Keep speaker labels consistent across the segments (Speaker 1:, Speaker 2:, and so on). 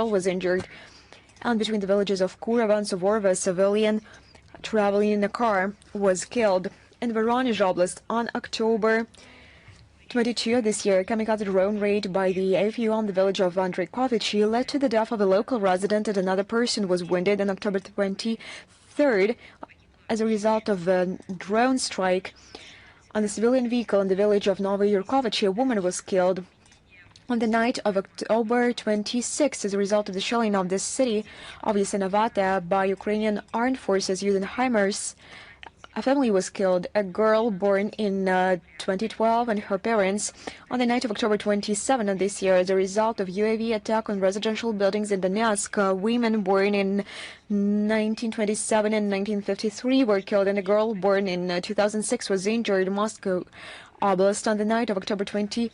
Speaker 1: was injured, and between the villages of Kurava and Suvorova, a civilian traveling in a car was killed. In Voronezh Oblast on October 22 of this year, a kamikaze drone raid by the AFU on the village of Andreykovichy led to the death of a local resident, and another person was wounded on October 23rd as a result of a drone strike on a civilian vehicle in the village of Novoyurkovichy. A woman was killed. On the night of October 26, as a result of the shelling of this city of Yasenovata by Ukrainian armed forces using HIMARS, a family was killed, a girl born in 2012 and her parents, on the night of October 27 of this year as a result of UAV attack on residential buildings in Donetsk. Women born in 1927 and 1953 were killed, and a girl born in 2006 was injured in Moscow Oblast on the night of October 24th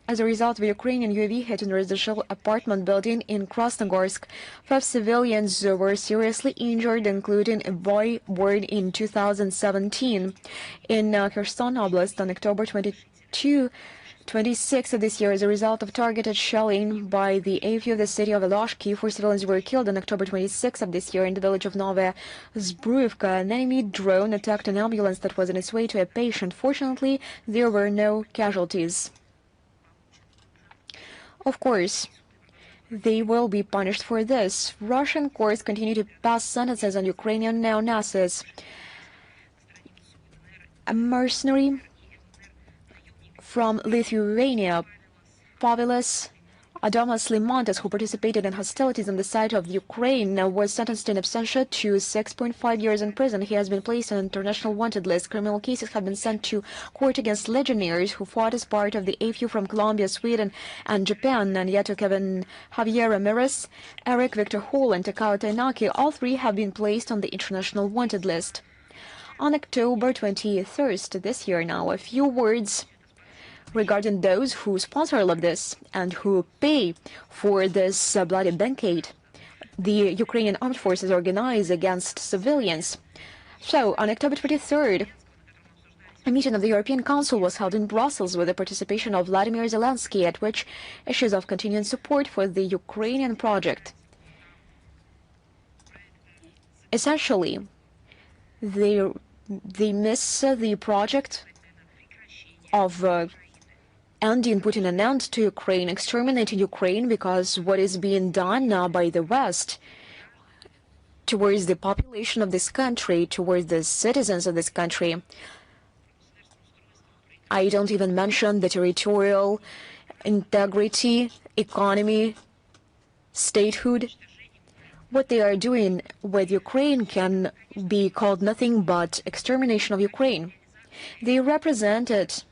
Speaker 1: as a result of a Ukrainian UAV hit in a residential apartment building in Krasnogorsk. 5 civilians were seriously injured, including a boy born in 2017. In Kherson Oblast on October 26 of this year, as a result of targeted shelling by the AFU of the city of Alashki, 4 civilians were killed on October 26 of this year in the village of Novaya Zbruyevka. An enemy drone attacked an ambulance that was on its way to a patient. Fortunately, there were no casualties. Of course, they will be punished for this. Russian courts continue to pass sentences on Ukrainian neo-Nazis. A mercenary from Lithuania, Pavelas Adomas Limontas, who participated in hostilities on the side of Ukraine, was sentenced in absentia to 6.5 years in prison. He has been placed on an international wanted list. Criminal cases have been sent to court against legionnaires who fought as part of the AFU from Colombia, Sweden, and Japan. And yet, Kevin Javier Ramirez, Eric Victor Hall, and Takao Tainaki, all 3 have been placed on the international wanted list. On October 23rd this year now, a few words regarding those who sponsor all of this and who pay for this bloody banquet the Ukrainian armed forces organize against civilians. So, on October 23rd, a meeting of the European Council was held in Brussels with the participation of Vladimir Zelensky, at which issues of continuing support for the Ukrainian project. Essentially, they miss the project of putting an end to Ukraine, exterminating Ukraine, because what is being done now by the West towards the population of this country, towards the citizens of this country. I don't even mention the territorial integrity, economy, statehood. What they are doing with Ukraine can be called nothing but extermination of Ukraine. They represent it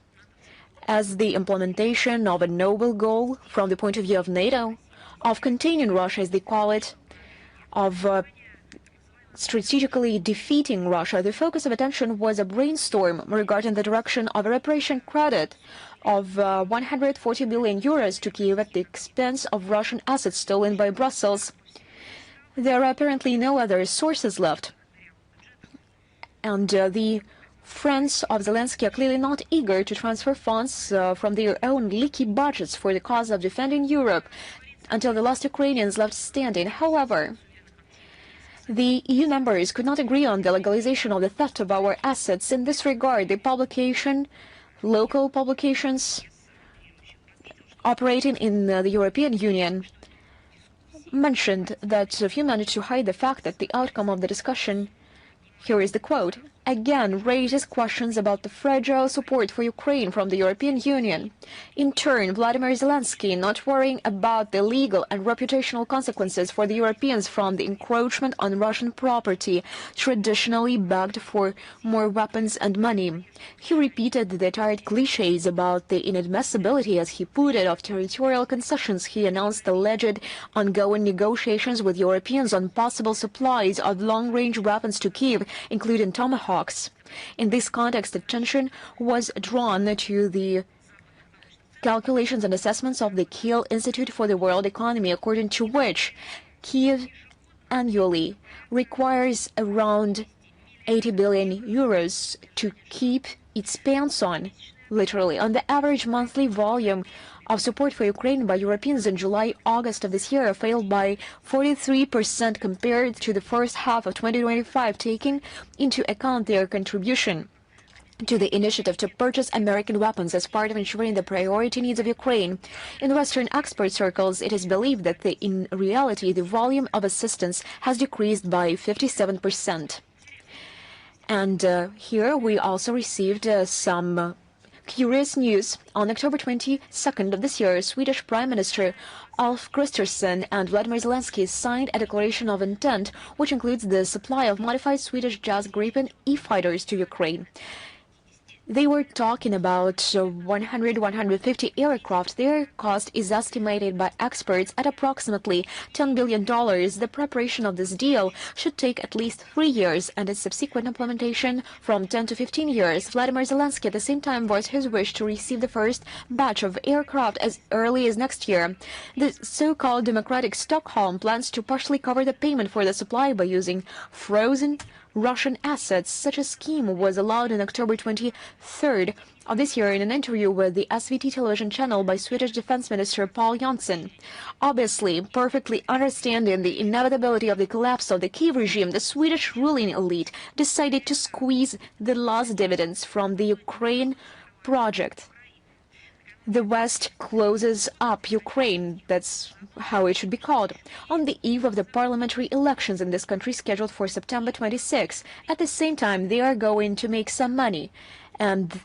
Speaker 1: as the implementation of a noble goal from the point of view of NATO, of containing Russia, as they call it, of strategically defeating Russia. The focus of attention was a brainstorm regarding the direction of a reparation credit of 140 billion euros to Kiev at the expense of Russian assets stolen by Brussels. There are apparently no other sources left, and the friends of Zelensky are clearly not eager to transfer funds from their own leaky budgets for the cause of defending Europe until the last Ukrainians left standing. However, the EU members could not agree on the legalization of the theft of our assets. In this regard, local publications operating in the European Union mentioned that if you managed to hide the fact that the outcome of the discussion, here is the quote, again raises questions about the fragile support for Ukraine from the European Union. In turn, Vladimir Zelensky, not worrying about the legal and reputational consequences for the Europeans from the encroachment on Russian property, traditionally begged for more weapons and money. He repeated the tired cliches about the inadmissibility, as he put it, of territorial concessions. He announced alleged ongoing negotiations with Europeans on possible supplies of long-range weapons to Kiev, including Tomahawks. In this context, attention was drawn to the calculations and assessments of the Kiel Institute for the World Economy, according to which Kiev annually requires around 80 billion euros to keep its pants on, literally. On the average monthly volume of support for Ukraine by Europeans in July-August of this year fell by 43% compared to the first half of 2025, taking into account their contribution to the initiative to purchase American weapons as part of ensuring the priority needs of Ukraine. In Western expert circles, it is believed that in reality, the volume of assistance has decreased by 57%. And here we also received some curious news. On October 22nd of this year, Swedish Prime Minister Ulf Kristersson and Vladimir Zelensky signed a declaration of intent, which includes the supply of modified Swedish Jas Gripen E-fighters to Ukraine. They were talking about 150 aircraft. Their cost is estimated by experts at approximately $10 billion. The preparation of this deal should take at least 3 years, and its subsequent implementation from 10 to 15 years. Vladimir Zelensky at the same time voiced his wish to receive the first batch of aircraft as early as next year. The so-called Democratic Stockholm plans to partially cover the payment for the supply by using frozen Russian assets. Such a scheme was allowed on October 23rd of this year in an interview with the SVT television channel by Swedish Defense Minister Paul Jansson. Obviously, perfectly understanding the inevitability of the collapse of the Kiev regime, the Swedish ruling elite decided to squeeze the last dividends from the Ukraine project. The West closes up Ukraine. That's how it should be called. On the eve of the parliamentary elections in this country scheduled for September 26. At the same time, they are going to make some money. And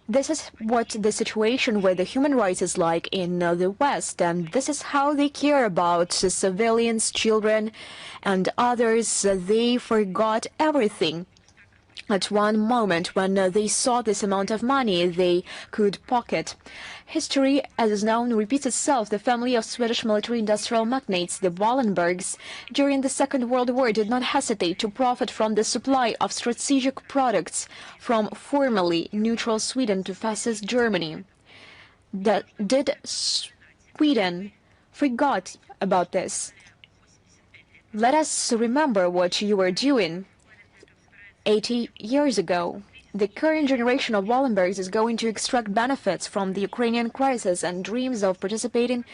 Speaker 1: this is what the situation with the human rights is like in the West. And this is how they care about civilians, children, and others. They forgot everything. At one moment, when they saw this amount of money they could pocket. History, as is known, repeats itself. The family of Swedish military-industrial magnates, the Wallenbergs, during the Second World War did not hesitate to profit from the supply of strategic products from formerly neutral Sweden to fascist Germany. Did Sweden forgot about this? Let us remember what you were doing 80 years ago. The current generation of Wallenbergs is going to extract benefits from the Ukrainian crisis and dreams of participating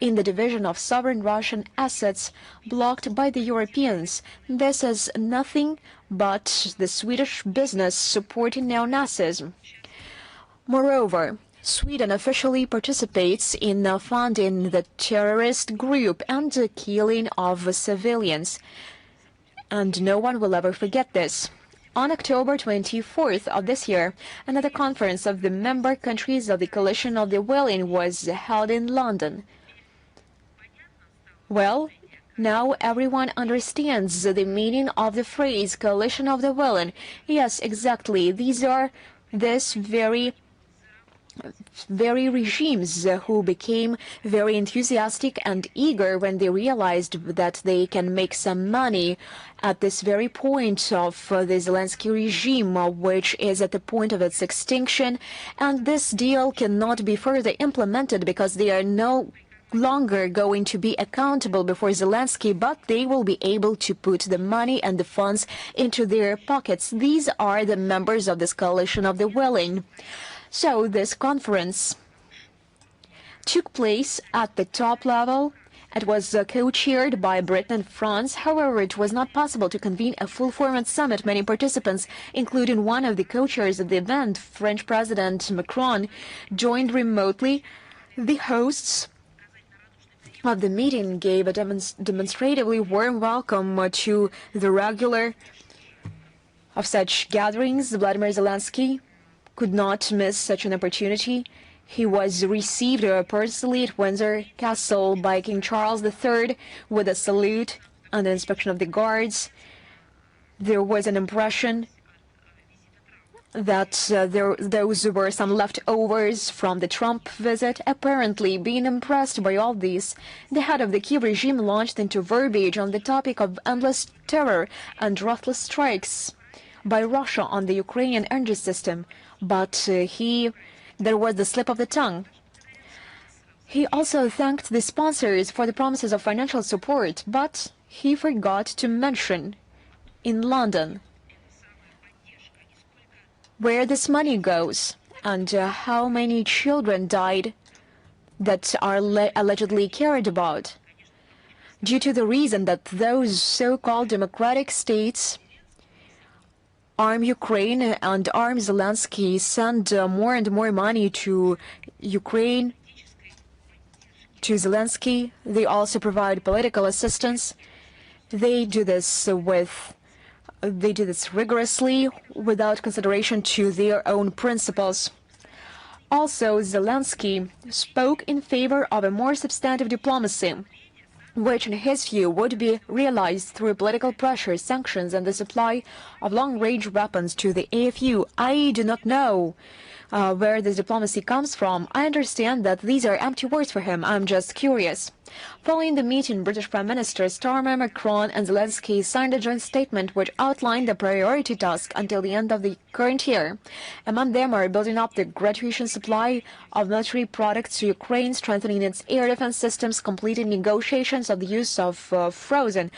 Speaker 1: in the division of sovereign Russian assets blocked by the Europeans. This is nothing but the Swedish business supporting neo-Nazism. Moreover, Sweden officially participates in funding the terrorist group and the killing of civilians. And no one will ever forget this. On October 24th of this year, another conference of the member countries of the Coalition of the Willing was held in London. Well, now everyone understands the meaning of the phrase Coalition of the Willing. Yes, exactly. These are this very regimes who became very enthusiastic and eager when they realized that they can make some money at this very point of the Zelensky regime, which is at the point of its extinction. And this deal cannot be further implemented because they are no longer going to be accountable before Zelensky, but they will be able to put the money and the funds into their pockets. These are the members of this Coalition of the Willing. So this conference took place at the top level. It was co-chaired by Britain and France. However, it was not possible to convene a full-format summit. Many participants, including one of the co-chairs of the event, French President Macron, joined remotely. The hosts of the meeting gave a demonstratively warm welcome to the regular of such gatherings. Vladimir Zelensky could not miss such an opportunity. He was received personally at Windsor Castle by King Charles III with a salute and an inspection of the guards. There was an impression that those were some leftovers from the Trump visit. Apparently, being impressed by all this, the head of the Kiev regime launched into verbiage on the topic of endless terror and ruthless strikes by Russia on the Ukrainian energy system. But there was the slip of the tongue. He also thanked the sponsors for the promises of financial support, but he forgot to mention in London where this money goes and how many children died that are allegedly carried about, due to the reason that those so-called democratic states arm Ukraine and arm Zelensky, send more and more money to Ukraine, to Zelensky. They also provide political assistance. They do this rigorously, without consideration to their own principles. Also, Zelensky spoke in favor of a more substantive diplomacy, which in his view would be realized through political pressure, sanctions, and the supply of long-range weapons to the AFU. I do not know where this diplomacy comes from. I understand that these are empty words for him. I'm just curious. Following the meeting, British Prime Minister Starmer, Macron and Zelensky signed a joint statement which outlined the priority task until the end of the current year. Among them are building up the graduation supply of military products to Ukraine, strengthening its air defense systems, completing negotiations of the use of frozen,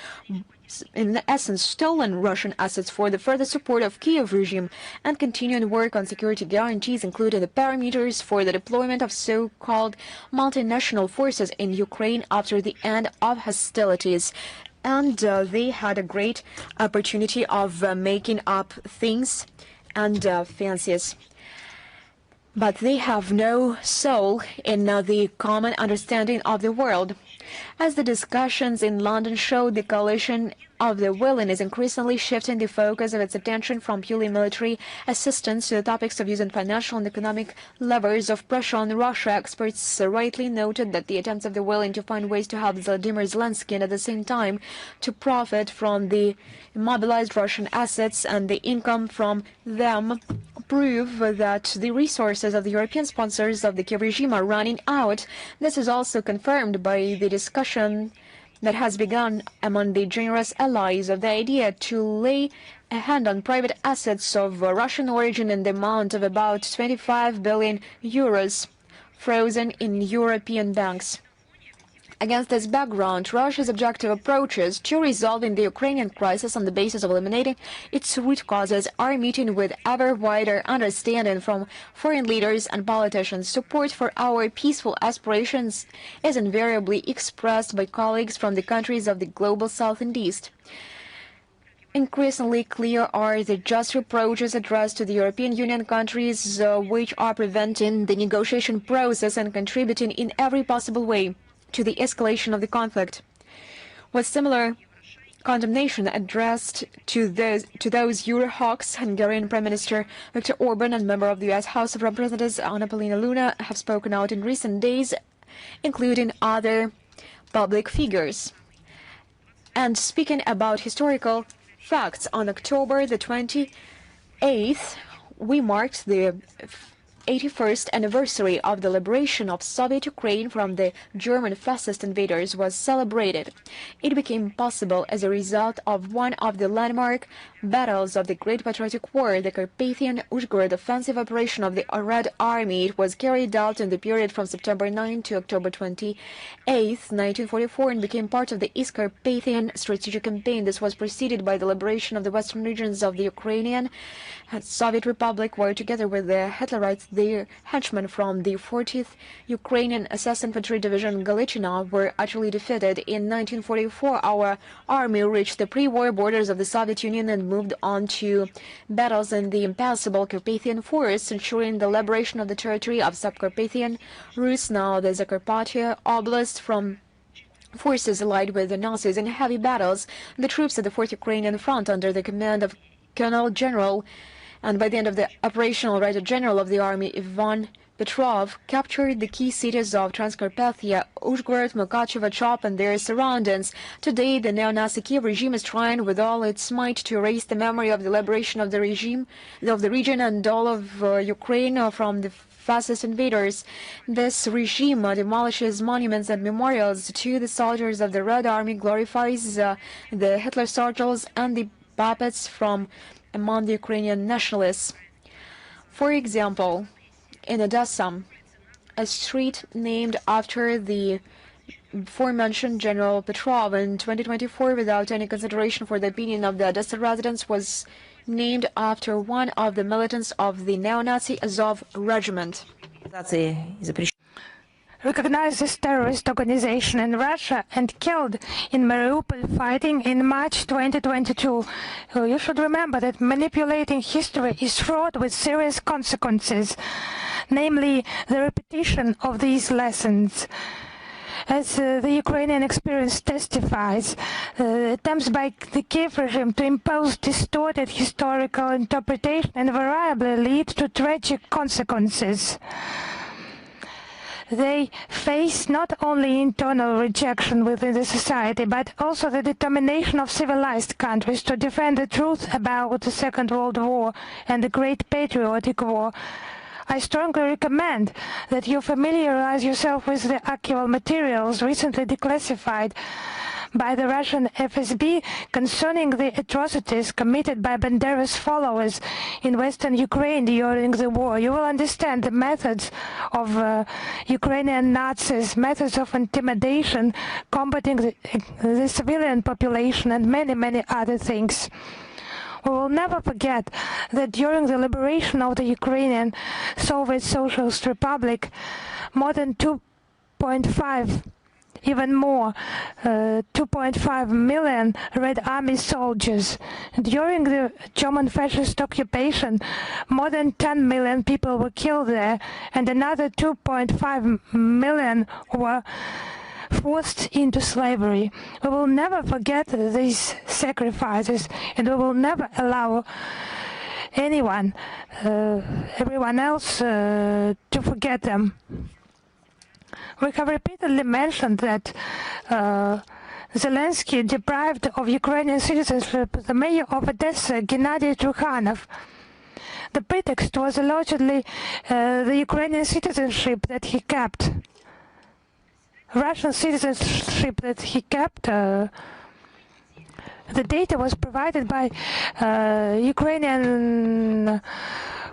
Speaker 1: in essence stolen Russian assets for the further support of Kiev regime, and continuing work on security guarantees, including the parameters for the deployment of so-called multinational forces in Ukraine after the end of hostilities. And they had a great opportunity of making up things and fancies. But they have no soul in the common understanding of the world. As the discussions in London showed, the coalition of the willing is increasingly shifting the focus of its attention from purely military assistance to the topics of using financial and economic levers of pressure on Russia. Experts rightly noted that the attempts of the willing to find ways to help Vladimir Zelensky and at the same time to profit from the immobilized Russian assets and the income from them prove that the resources of the European sponsors of the Kiev regime are running out. This is also confirmed by the discussion that has begun among the generous allies of the idea to lay a hand on private assets of Russian origin in the amount of about 25 billion euros frozen in European banks. Against this background, Russia's objective approaches to resolving the Ukrainian crisis on the basis of eliminating its root causes are meeting with ever wider understanding from foreign leaders and politicians. Support for our peaceful aspirations is invariably expressed by colleagues from the countries of the global South and East. Increasingly clear are the just reproaches addressed to the European Union countries which are preventing the negotiation process and contributing in every possible way to the escalation of the conflict. With similar condemnation addressed to those Eurohawks, Hungarian Prime Minister Viktor Orban and member of the U.S. House of Representatives Anna Paulina Luna have spoken out in recent days, including other public figures. And speaking about historical facts, on October the 28th, we marked the 81st anniversary of the liberation of Soviet Ukraine from the German fascist invaders was celebrated. It became possible as a result of one of the landmark battles of the Great Patriotic War, the Carpathian-Uzhgorod offensive operation of the Red Army. It was carried out in the period from September 9 to October 28, 1944, and became part of the East Carpathian strategic campaign. This was preceded by the liberation of the western regions of the Ukrainian Soviet Republic, where together with the Hitlerites, their henchmen from the 40th Ukrainian SS Infantry Division Galichina were utterly defeated. In 1944, our army reached the pre-war borders of the Soviet Union and moved on to battles in the impassable Carpathian forests, ensuring the liberation of the territory of Subcarpathian Rus, now the Zakarpattia Oblast, from forces allied with the Nazis. In heavy battles, the troops at the 4th Ukrainian Front, under the command of Colonel General and by the end of the operational Writer General of the Army, Ivan Petrov, captured the key cities of Transcarpathia, Uzhgorod, Mukachevo, Chop, and their surroundings. Today, the neo-Nazi Kiev regime is trying with all its might to erase the memory of the liberation of the region and all of Ukraine from the fascist invaders. This regime demolishes monuments and memorials to the soldiers of the Red Army, glorifies the Hitler soldiers and the puppets from among the Ukrainian nationalists. For example, in Odessa, a street named after the aforementioned General Petrov in 2024, without any consideration for the opinion of the Odessa residents, was named after one of the militants of the neo-Nazi Azov regiment.
Speaker 2: recognized this terrorist organization in Russia and killed in Mariupol fighting in March 2022. You should remember that manipulating history is fraught with serious consequences, namely the repetition of these lessons. As the Ukrainian experience testifies, attempts by the Kiev regime to impose distorted historical interpretation invariably lead to tragic consequences. They face not only internal rejection within the society, but also the determination of civilized countries to defend the truth about the Second World War and the Great Patriotic War. I strongly recommend that you familiarize yourself with the archival materials recently declassified by the Russian FSB concerning the atrocities committed by Banderas followers in Western Ukraine during the war. You will understand the methods of Ukrainian Nazis, methods of intimidation, combating the civilian population, and many, many other things. We will never forget that during the liberation of the Ukrainian Soviet Socialist Republic, more than 2.5, even more, 2.5 million Red Army soldiers. During the German fascist occupation, more than 10 million people were killed there, and another 2.5 million were forced into slavery. We will never forget these sacrifices, and we will never allow anyone, everyone else, to forget them. We have repeatedly mentioned that Zelensky deprived of Ukrainian citizenship the mayor of Odessa, Gennady Trukhanov. The pretext was allegedly the Ukrainian citizenship that he kept. Russian citizenship that he kept. The data was provided by Ukrainian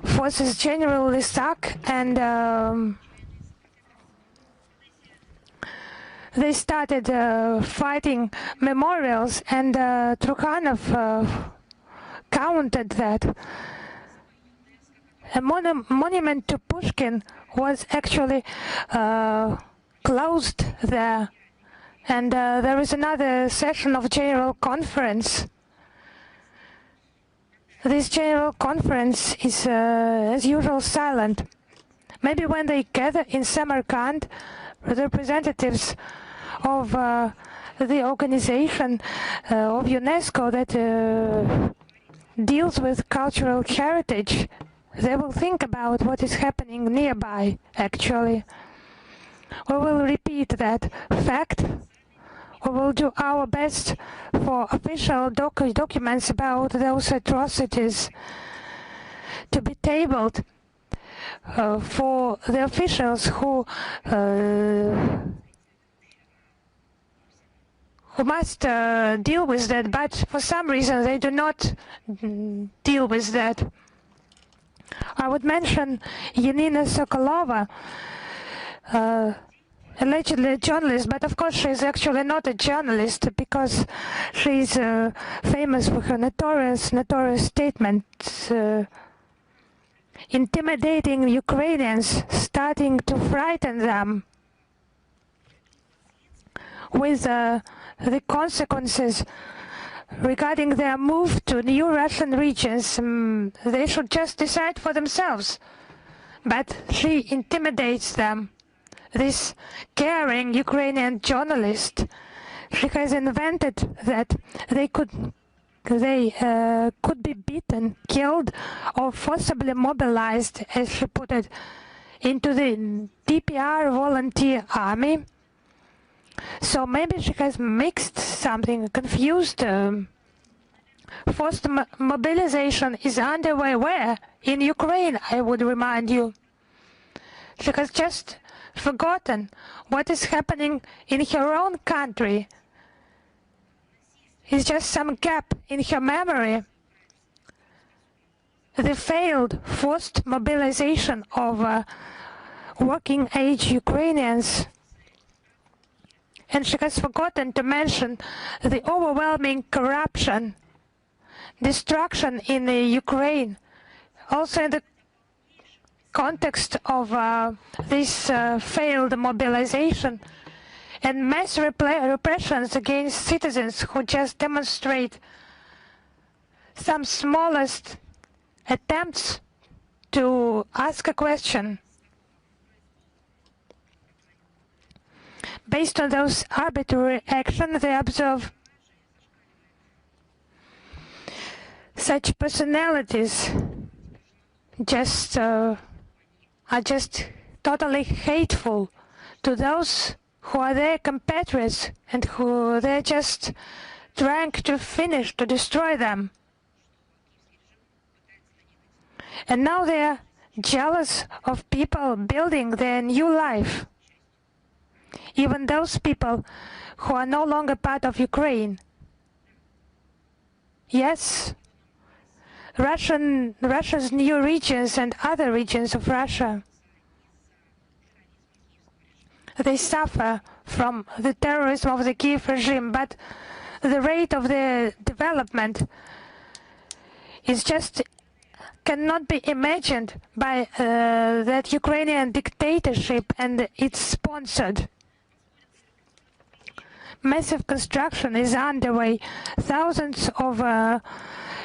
Speaker 2: Forces General Lysak, and they started fighting memorials, and Trukhanov counted that. A monument to Pushkin was actually closed there, and there is another session of General Conference. This General Conference is, as usual, silent. Maybe when they gather in Samarkand, representatives of the organization of UNESCO that deals with cultural heritage, they will think about what is happening nearby, actually. We will repeat that fact. We will do our best for official documents about those atrocities to be tabled for the officials who must deal with that, but for some reason they do not deal with that. I would mention Yanina Sokolova, allegedly a journalist, but of course she is actually not a journalist, because she is famous for her notorious statements intimidating Ukrainians, starting to frighten them with the consequences regarding their move to new Russian regions. They should just decide for themselves. But she intimidates them. This caring Ukrainian journalist, she has invented that they could be beaten, killed, or forcibly mobilized, as she put it, into the DPR volunteer army. So maybe she has mixed something, confused. Forced mobilization is underway where? In Ukraine, I would remind you. She has just forgotten what is happening in her own country. It's just some gap in her memory. The failed forced mobilization of working age Ukrainians. And she has forgotten to mention the overwhelming corruption, destruction in Ukraine, also in the context of this failed mobilization and mass repressions against citizens who just demonstrate some smallest attempts to ask a question. Based on those arbitrary actions, they observe such personalities are just totally hateful to those who are their compatriots and who they're just trying to finish, to destroy them. And now they're jealous of people building their new life. Even those people who are no longer part of Ukraine. Yes, Russia's new regions and other regions of Russia, they suffer from the terrorism of the Kiev regime, but the rate of their development is just cannot be imagined by that Ukrainian dictatorship and its sponsored. Massive construction is underway. Thousands of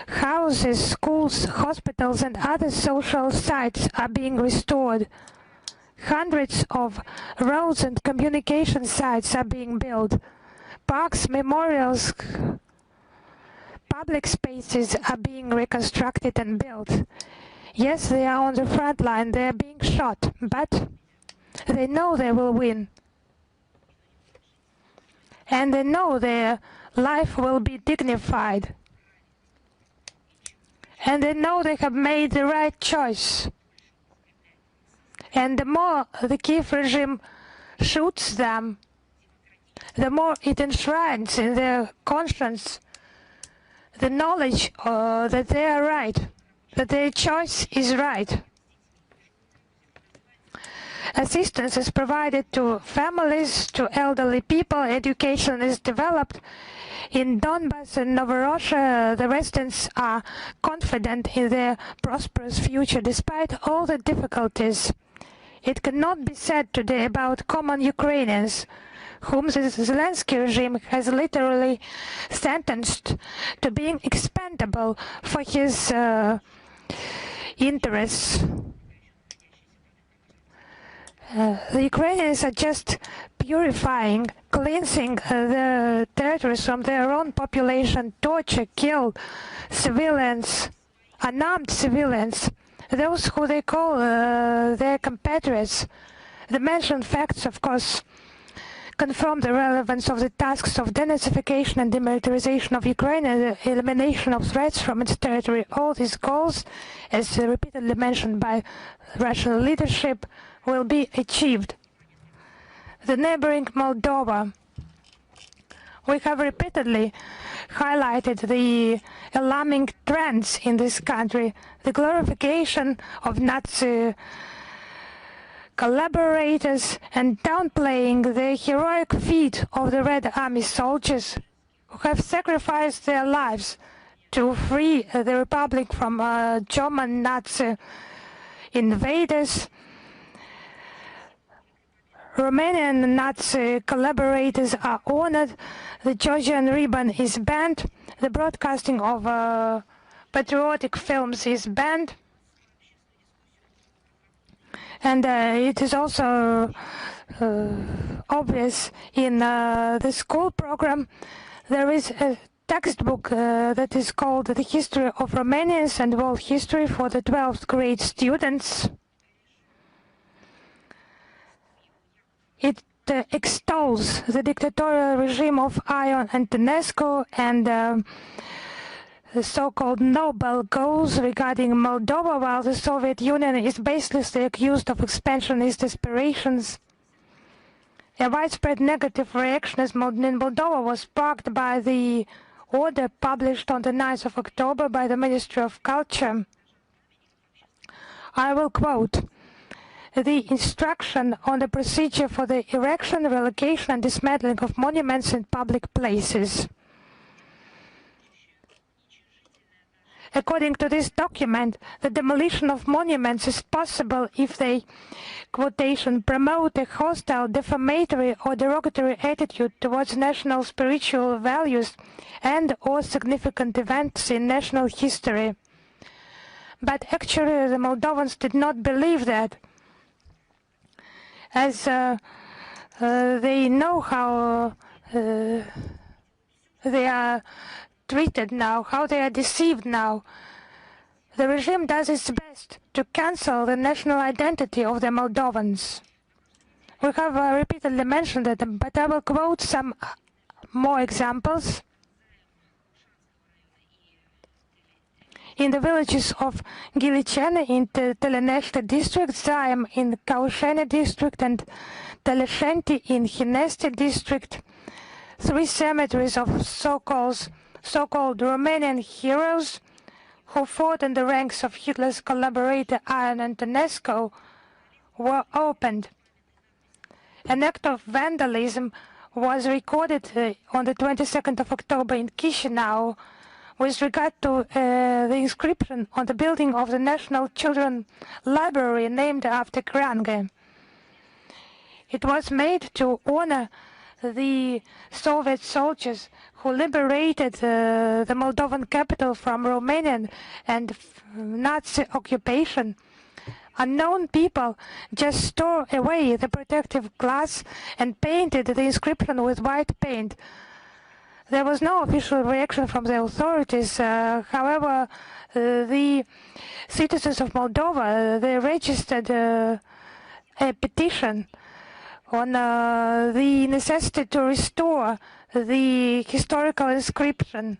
Speaker 2: houses, schools, hospitals and other social sites are being restored. Hundreds of roads and communication sites are being built. Parks, memorials, public spaces are being reconstructed and built. Yes, they are on the front line, they are being shot, but they know they will win. And they know their life will be dignified. And they know they have made the right choice. And the more the Kiev regime shoots them, the more it enshrines in their conscience the knowledge that they are right, that their choice is right. Assistance is provided to families, to elderly people, education is developed. In Donbass and Novorossiysk, the residents are confident in their prosperous future despite all the difficulties. It cannot be said today about common Ukrainians, whom the Zelensky regime has literally sentenced to being expendable for his interests. The Ukrainians are just purifying, cleansing the territories from their own population, torture, kill civilians, unarmed civilians, those who they call their compatriots. The mentioned facts, of course, confirm the relevance of the tasks of denazification and demilitarization of Ukraine and the elimination of threats from its territory. All these goals, as repeatedly mentioned by Russian leadership, will be achieved. The neighboring Moldova. We have repeatedly highlighted the alarming trends in this country, the glorification of Nazi collaborators and downplaying the heroic feat of the Red Army soldiers who have sacrificed their lives to free the Republic from German Nazi invaders. Romanian Nazi collaborators are honored, the Georgian ribbon is banned, the broadcasting of patriotic films is banned, and it is also obvious in the school program there is a textbook that is called The History of Romanians and World History for the 12th grade students. It extols the dictatorial regime of Ion Antonescu and the so-called noble goals regarding Moldova, while the Soviet Union is baselessly accused of expansionist aspirations. A widespread negative reaction in Moldova was sparked by the order published on the 9th of October by the Ministry of Culture. I will quote: "The instruction on the procedure for the erection, relocation and dismantling of monuments in public places." According to this document, the demolition of monuments is possible if they, quotation, promote a hostile, defamatory or derogatory attitude towards national spiritual values and or significant events in national history. But actually the Moldovans did not believe that, as they know how they are treated now, how they are deceived now. The regime does its best to cancel the national identity of the Moldovans. We have repeatedly mentioned it, but I will quote some more examples. In the villages of Gilichene in the Teleneshte district, Zaim in Kaushene district, and Teleshenti in Hinesti district, 3 cemeteries of so-called Romanian heroes who fought in the ranks of Hitler's collaborator Ion Antonescu were opened. An act of vandalism was recorded on the 22nd of October in Chisinau with regard to the inscription on the building of the National Children's Library named after Krange. It was made to honor the Soviet soldiers who liberated the Moldovan capital from Romanian and Nazi occupation. Unknown people just tore away the protective glass and painted the inscription with white paint. There was no official reaction from the authorities. However, the citizens of Moldova, they registered a petition on the necessity to restore the historical inscription.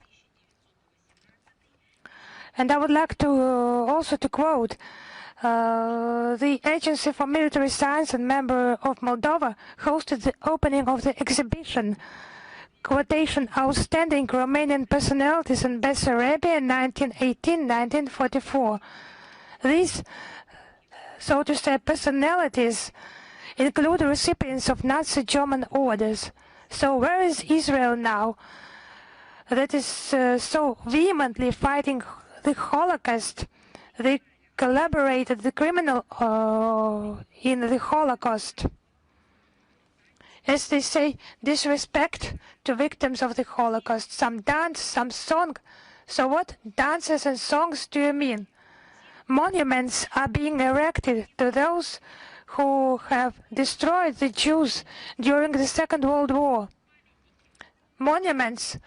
Speaker 2: And I would like to also to quote the Agency for Military Science and member of Moldova hosted the opening of the exhibition, quotation, Outstanding Romanian Personalities in Bessarabia 1918-1944. These, so to say, personalities include recipients of Nazi German orders. So where is Israel now that is so vehemently fighting the Holocaust? They collaborated the criminal in the Holocaust. As they say, disrespect to victims of the Holocaust. Some dance, some song. So what dances and songs do you mean? Monuments are being erected to those who have destroyed the Jews during the Second World War. Monuments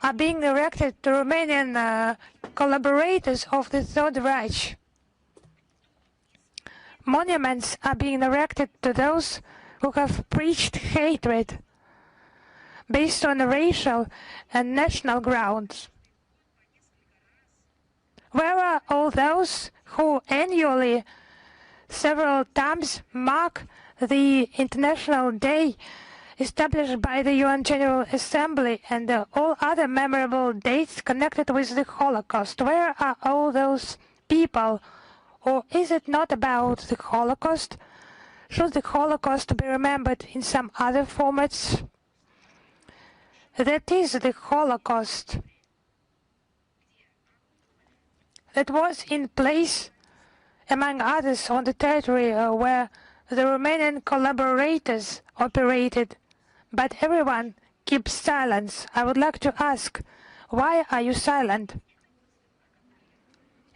Speaker 2: are being erected to Romanian collaborators of the Third Reich. Monuments are being erected to those who have preached hatred based on racial and national grounds. Where are all those who annually, several times, mark the International Day established by the UN General Assembly and all other memorable dates connected with the Holocaust? Where are all those people? Or is it not about the Holocaust? Should the Holocaust be remembered in some other formats? That is the Holocaust that was in place, among others, on the territory where the Romanian collaborators operated. But everyone keeps silence. I would like to ask, why are you silent?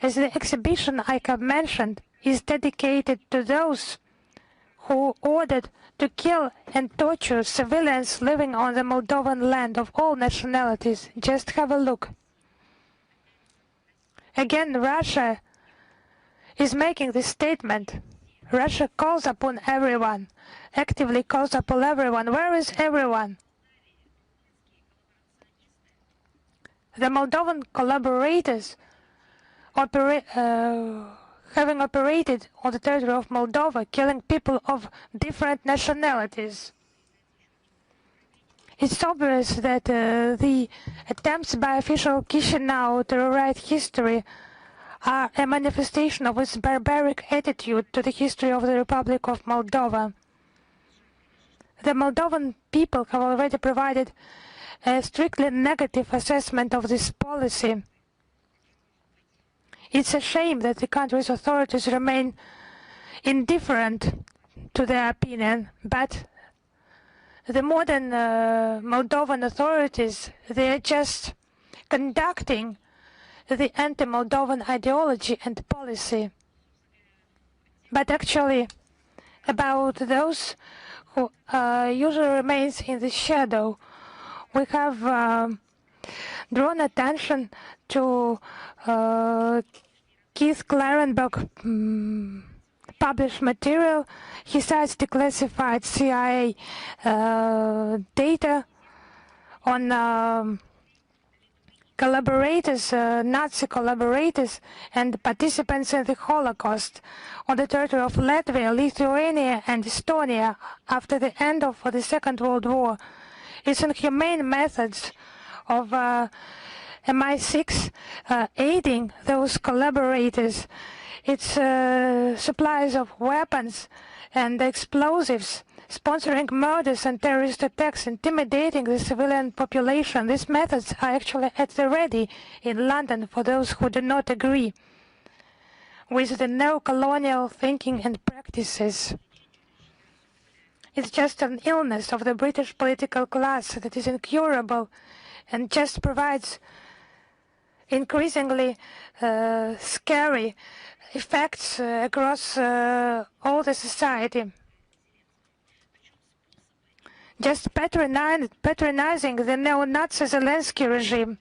Speaker 2: As the exhibition I have mentioned is dedicated to those who ordered to kill and torture civilians living on the Moldovan land of all nationalities. Just have a look. Again, Russia is making this statement. Russia calls upon everyone, actively calls upon everyone. Where is everyone? The Moldovan collaborators having operated on the territory of Moldova, killing people of different nationalities. It's obvious that the attempts by official Chisinau to rewrite history are a manifestation of its barbaric attitude to the history of the Republic of Moldova. The Moldovan people have already provided a strictly negative assessment of this policy. It's a shame that the country's authorities remain indifferent to their opinion, but the modern Moldovan authorities, they are just conducting the anti-Moldovan ideology and policy. But actually, about those who usually remains in the shadow, we have drawn attention to Keith Clarenberg published material. He cites declassified CIA data on collaborators, Nazi collaborators and participants in the Holocaust on the territory of Latvia, Lithuania and Estonia after the end of the Second World War. It's inhumane methods of MI6 aiding those collaborators. It's supplies of weapons and explosives, sponsoring murders and terrorist attacks, intimidating the civilian population. These methods are actually at the ready in London for those who do not agree with the neo-colonial thinking and practices. It's just an illness of the British political class that is incurable and just provides increasingly scary effects across all the society. Just patronizing the neo-Nazi Zelensky regime.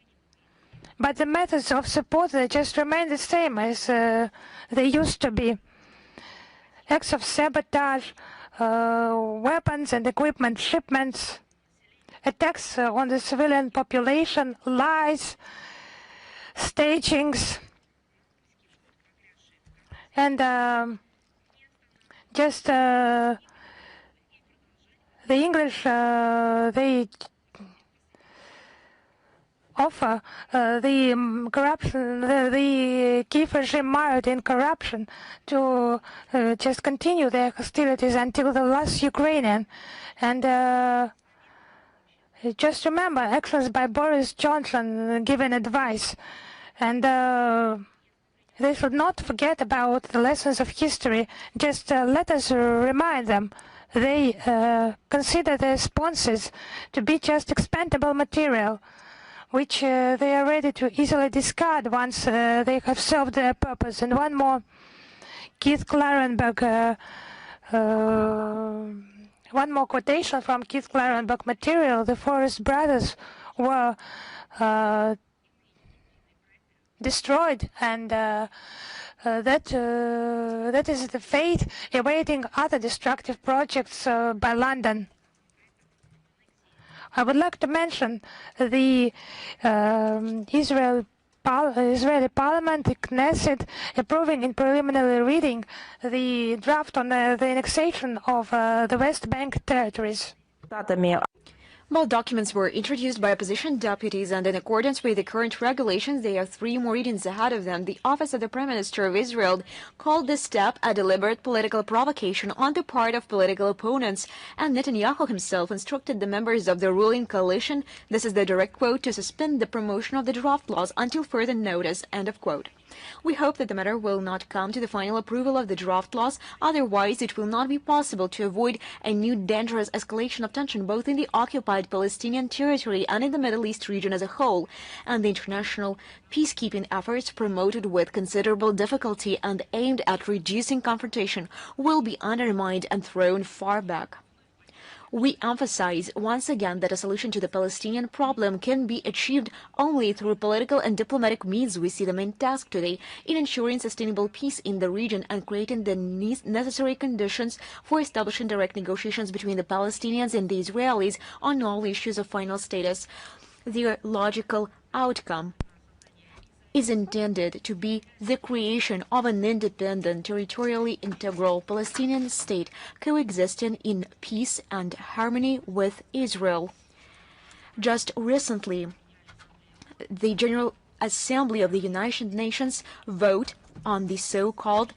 Speaker 2: But the methods of support, they just remain the same as they used to be. Acts of sabotage, weapons and equipment shipments, attacks on the civilian population, lies, stagings, and just the English, they offer the corruption, the Kiev regime mired in corruption to just continue their hostilities until the last Ukrainian. And just remember actions by Boris Johnson giving advice. And they should not forget about the lessons of history. Just let us remind them. They consider their sponsors to be just expendable material, which they are ready to easily discard once they have served their purpose. And one more, Keith Clarenberg, one more quotation from Keith Clarenberg material. The Forest brothers were destroyed, and that is the fate awaiting other destructive projects by London. I would like to mention the Israeli Parliament, the Knesset, approving in preliminary reading the draft on the annexation of the West Bank territories.
Speaker 1: Both documents were introduced by opposition deputies, and in accordance with the current regulations, they have 3 more readings ahead of them. The Office of the Prime Minister of Israel called this step a deliberate political provocation on the part of political opponents, and Netanyahu himself instructed the members of the ruling coalition, this is the direct quote, to suspend the promotion of the draft laws until further notice, end of quote. We hope that the matter will not come to the final approval of the draft laws, otherwise it will not be possible to avoid a new dangerous escalation of tension both in the occupied Palestinian territory and in the Middle East region as a whole, and the international peacekeeping efforts promoted with considerable difficulty and aimed at reducing confrontation will be undermined and thrown far back. We emphasize once again that a solution to the Palestinian problem can be achieved only through political and diplomatic means. We see the main task today in ensuring sustainable peace in the region and creating the necessary conditions for establishing direct negotiations between the Palestinians and the Israelis on all issues of final status. Their logical outcome is intended to be the creation of an independent, territorially integral Palestinian state coexisting in peace and harmony with Israel. Just recently, the General Assembly of the United Nations voted on the so-called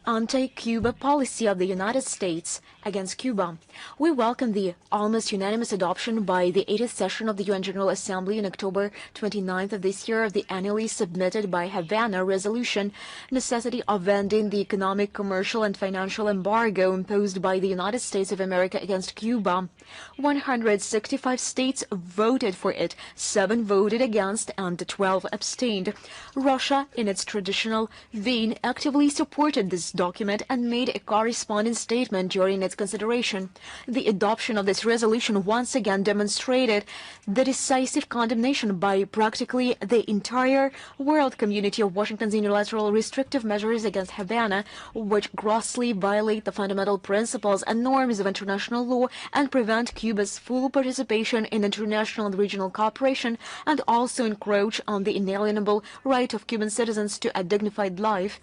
Speaker 1: anti-Cuba policy of the United States against Cuba. We welcome the almost unanimous adoption by the 80th session of the UN General Assembly on October 29th of this year of the annually submitted by Havana resolution necessity of ending the economic, commercial, and financial embargo imposed by the United States of America against Cuba. 165 states voted for it, 7 voted against, and 12 abstained. Russia, in its traditional vein, actively supported this document and made a corresponding statement during its consideration. The adoption of this resolution once again demonstrated the decisive condemnation by practically the entire world community of Washington's unilateral restrictive measures against Havana, which grossly violate the fundamental principles and norms of international law and prevent Cuba's full participation in international and regional cooperation, and also encroach on the inalienable right of Cuban citizens to a dignified life.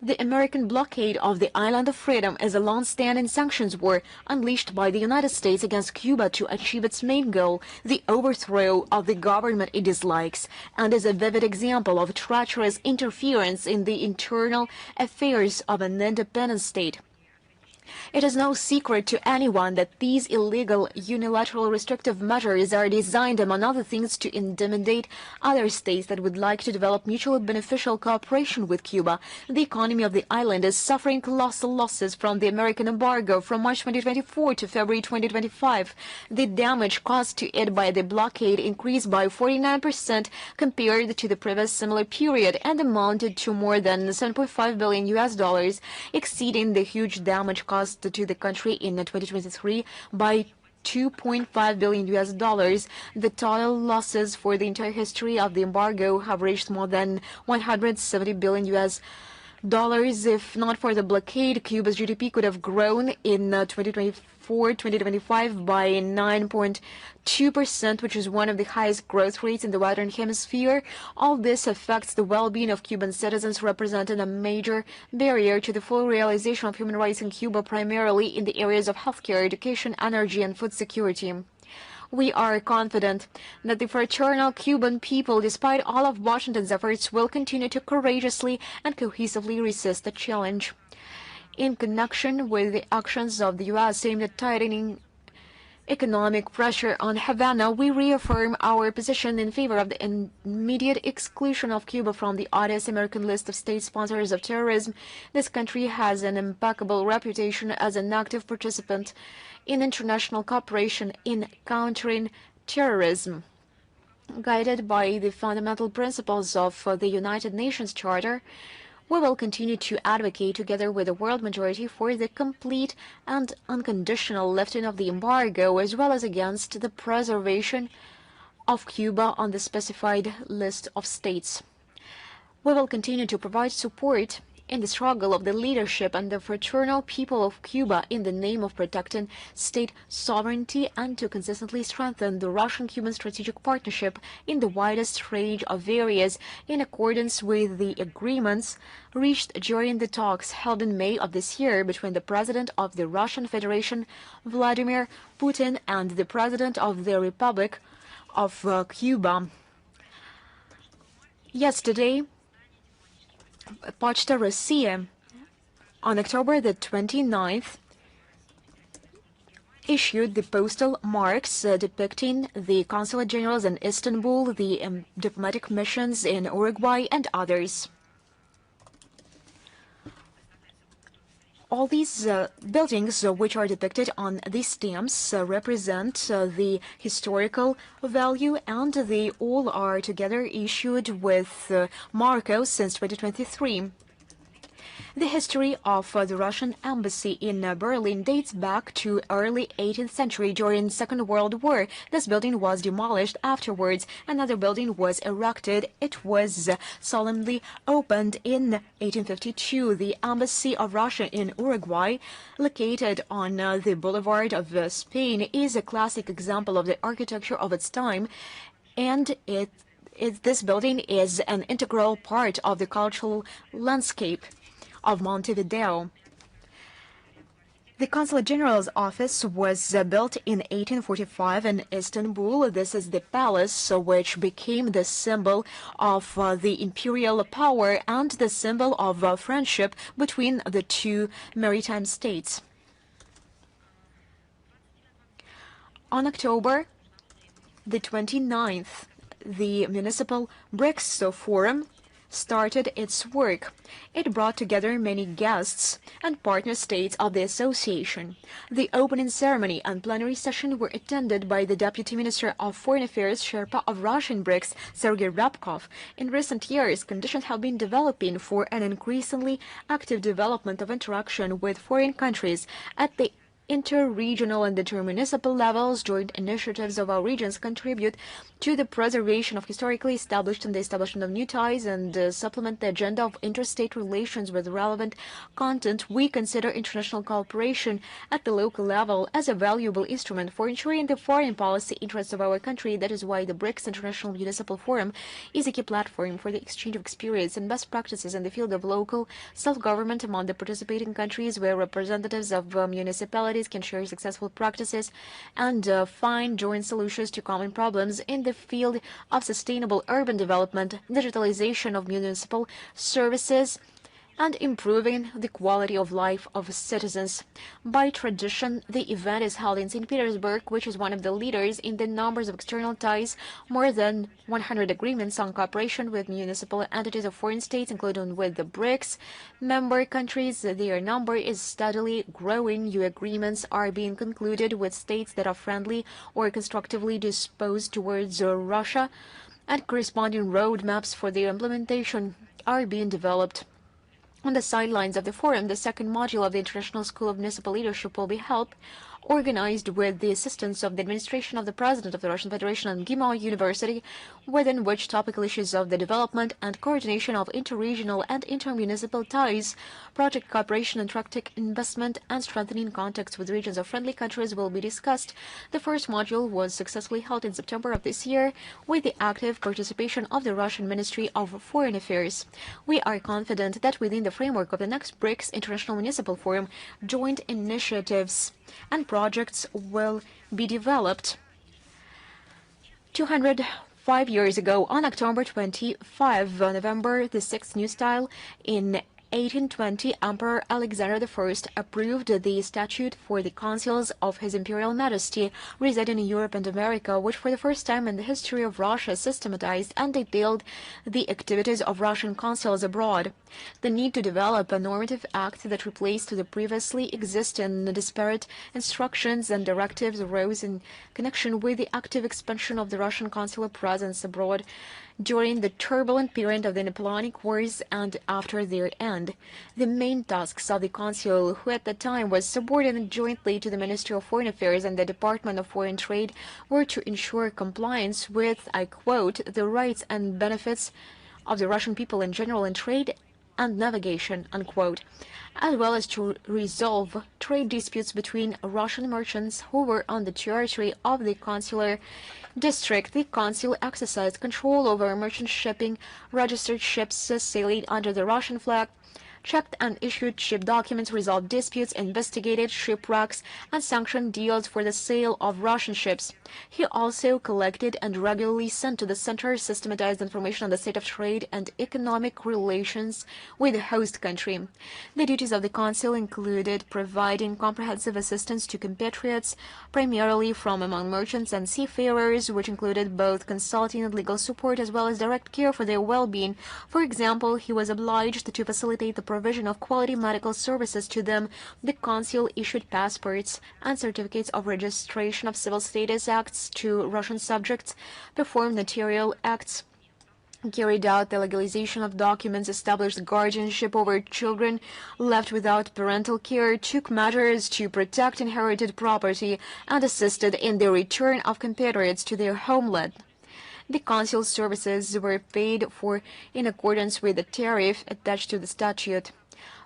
Speaker 1: The American blockade of the Island of Freedom is a long-standing sanctions war unleashed by the United States against Cuba to achieve its main goal, the overthrow of the government it dislikes, and is a vivid example of treacherous interference in the internal affairs of an independent state. It is no secret to anyone that these illegal unilateral restrictive measures are designed, among other things, to intimidate other states that would like to develop mutually beneficial cooperation with Cuba. The economy of the island is suffering colossal losses from the American embargo from March 2024 to February 2025. The damage caused to it by the blockade increased by 49% compared to the previous similar period and amounted to more than $7.5 billion US, exceeding the huge damage caused to the country in 2023 by $2.5 billion US. The total losses for the entire history of the embargo have reached more than $170 billion US. If not for the blockade, Cuba's GDP could have grown in 2024-2025 by 9.2%, which is one of the highest growth rates in the Western Hemisphere. All this affects the well-being of Cuban citizens, representing a major barrier to the full realization of human rights in Cuba, primarily in the areas of healthcare, education, energy, and food security. We are confident that the fraternal Cuban people, despite all of Washington's efforts, will continue to courageously and cohesively resist the challenge. In connection with the actions of the U.S. aimed at tightening economic pressure on Havana, we reaffirm our position in favor of the immediate exclusion of Cuba from the odious American list of state sponsors of terrorism. This country has an impeccable reputation as an active participant in international cooperation in countering terrorism. Guided by the fundamental principles of the United Nations Charter, we will continue to advocate, together with the world majority, for the complete and unconditional lifting of the embargo, as well as against the preservation of Cuba on the specified list of states. We will continue to provide support in the struggle of the leadership and the fraternal people of Cuba in the name of protecting state sovereignty and to consistently strengthen the Russian-Cuban strategic partnership in the widest range of areas in accordance with the agreements reached during the talks held in May of this year between the President of the Russian Federation, Vladimir Putin, and the President of the Republic of Cuba. Yesterday, Pochta Russia, on October the 29th, issued the postal marks depicting the consulate generals in Istanbul, the diplomatic missions in Uruguay, and others. All these buildings which are depicted on these stamps represent the historical value, and they all are together issued with Marco since 2023. The history of the Russian embassy in Berlin dates back to early 18th century during the Second World War. This building was demolished afterwards. Another building was erected. It was solemnly opened in 1852. The embassy of Russia in Uruguay, located on the Boulevard of Spain, is a classic example of the architecture of its time, and this building is an integral part of the cultural landscape of Montevideo. The Consulate General's office was built in 1845 in Istanbul. This is the palace which became the symbol of the imperial power and the symbol of friendship between the two maritime states. On October the 29th, the Municipal BRICS Forum started its work. It brought together many guests and partner states of the association. The opening ceremony and plenary session were attended by the Deputy Minister of Foreign Affairs, Sherpa of Russian BRICS, Sergei Rabkov. In recent years, conditions have been developing for an increasingly active development of interaction with foreign countries at the inter-regional and intermunicipal levels. Joint initiatives of our regions contribute to the preservation of historically established and the establishment of new ties and supplement the agenda of interstate relations with relevant content. We consider international cooperation at the local level as a valuable instrument for ensuring the foreign policy interests of our country. That is why the BRICS International Municipal Forum is a key platform for the exchange of experience and best practices in the field of local self-government among the participating countries, where representatives of municipalities can share successful practices and find joint solutions to common problems in the field of sustainable urban development, digitalization of municipal services, and improving the quality of life of citizens. By tradition, the event is held in St. Petersburg, which is one of the leaders in the numbers of external ties. More than 100 agreements on cooperation with municipal entities of foreign states, including with the BRICS member countries. Their number is steadily growing. New agreements are being concluded with states that are friendly or constructively disposed towards Russia, and corresponding roadmaps for their implementation are being developed. On the sidelines of the forum, the second module of the International School of Municipal Leadership will be held, organized with the assistance of the administration of the President of the Russian Federation and Gimao University, within which topical issues of the development and coordination of interregional and intermunicipal ties, project cooperation, attracting investment, and strengthening contacts with regions of friendly countries will be discussed. The first module was successfully held in September of this year with the active participation of the Russian Ministry of Foreign Affairs. We are confident that within the framework of the next BRICS International Municipal Forum, joint initiatives and projects will be developed. 205 years ago, on October 25, November the 6th New Style, in 1820, Emperor Alexander I approved the statute for the consuls of His Imperial Majesty residing in Europe and America, which for the first time in the history of Russia systematized and detailed the activities of Russian consuls abroad. The need to develop a normative act that replaced the previously existing disparate instructions and directives arose in connection with the active expansion of the Russian consular presence abroad during the turbulent period of the Napoleonic Wars and after their end. The main tasks of the consul, who at the time was subordinate jointly to the Ministry of Foreign Affairs and the Department of Foreign Trade, were to ensure compliance with, I quote, the rights and benefits of the Russian people in general in trade and navigation, unquote, as well as to resolve trade disputes between Russian merchants who were on the territory of the consular district. The consul exercised control over merchant shipping, registered ships sailing under the Russian flag, checked and issued ship documents, resolved disputes, investigated shipwrecks, and sanctioned deals for the sale of Russian ships. He also collected and regularly sent to the center systematized information on the state of trade and economic relations with the host country. The duties of the consul included providing comprehensive assistance to compatriots, primarily from among merchants and seafarers, which included both consulting and legal support as well as direct care for their well-being. For example, he was obliged to facilitate the provision of quality medical services to them. The consul issued passports and certificates of registration of civil status acts to Russian subjects, performed notarial acts, carried out the legalization of documents, established guardianship over children left without parental care, took measures to protect inherited property, and assisted in the return of compatriots to their homeland. The consul services were paid for in accordance with the tariff attached to the statute.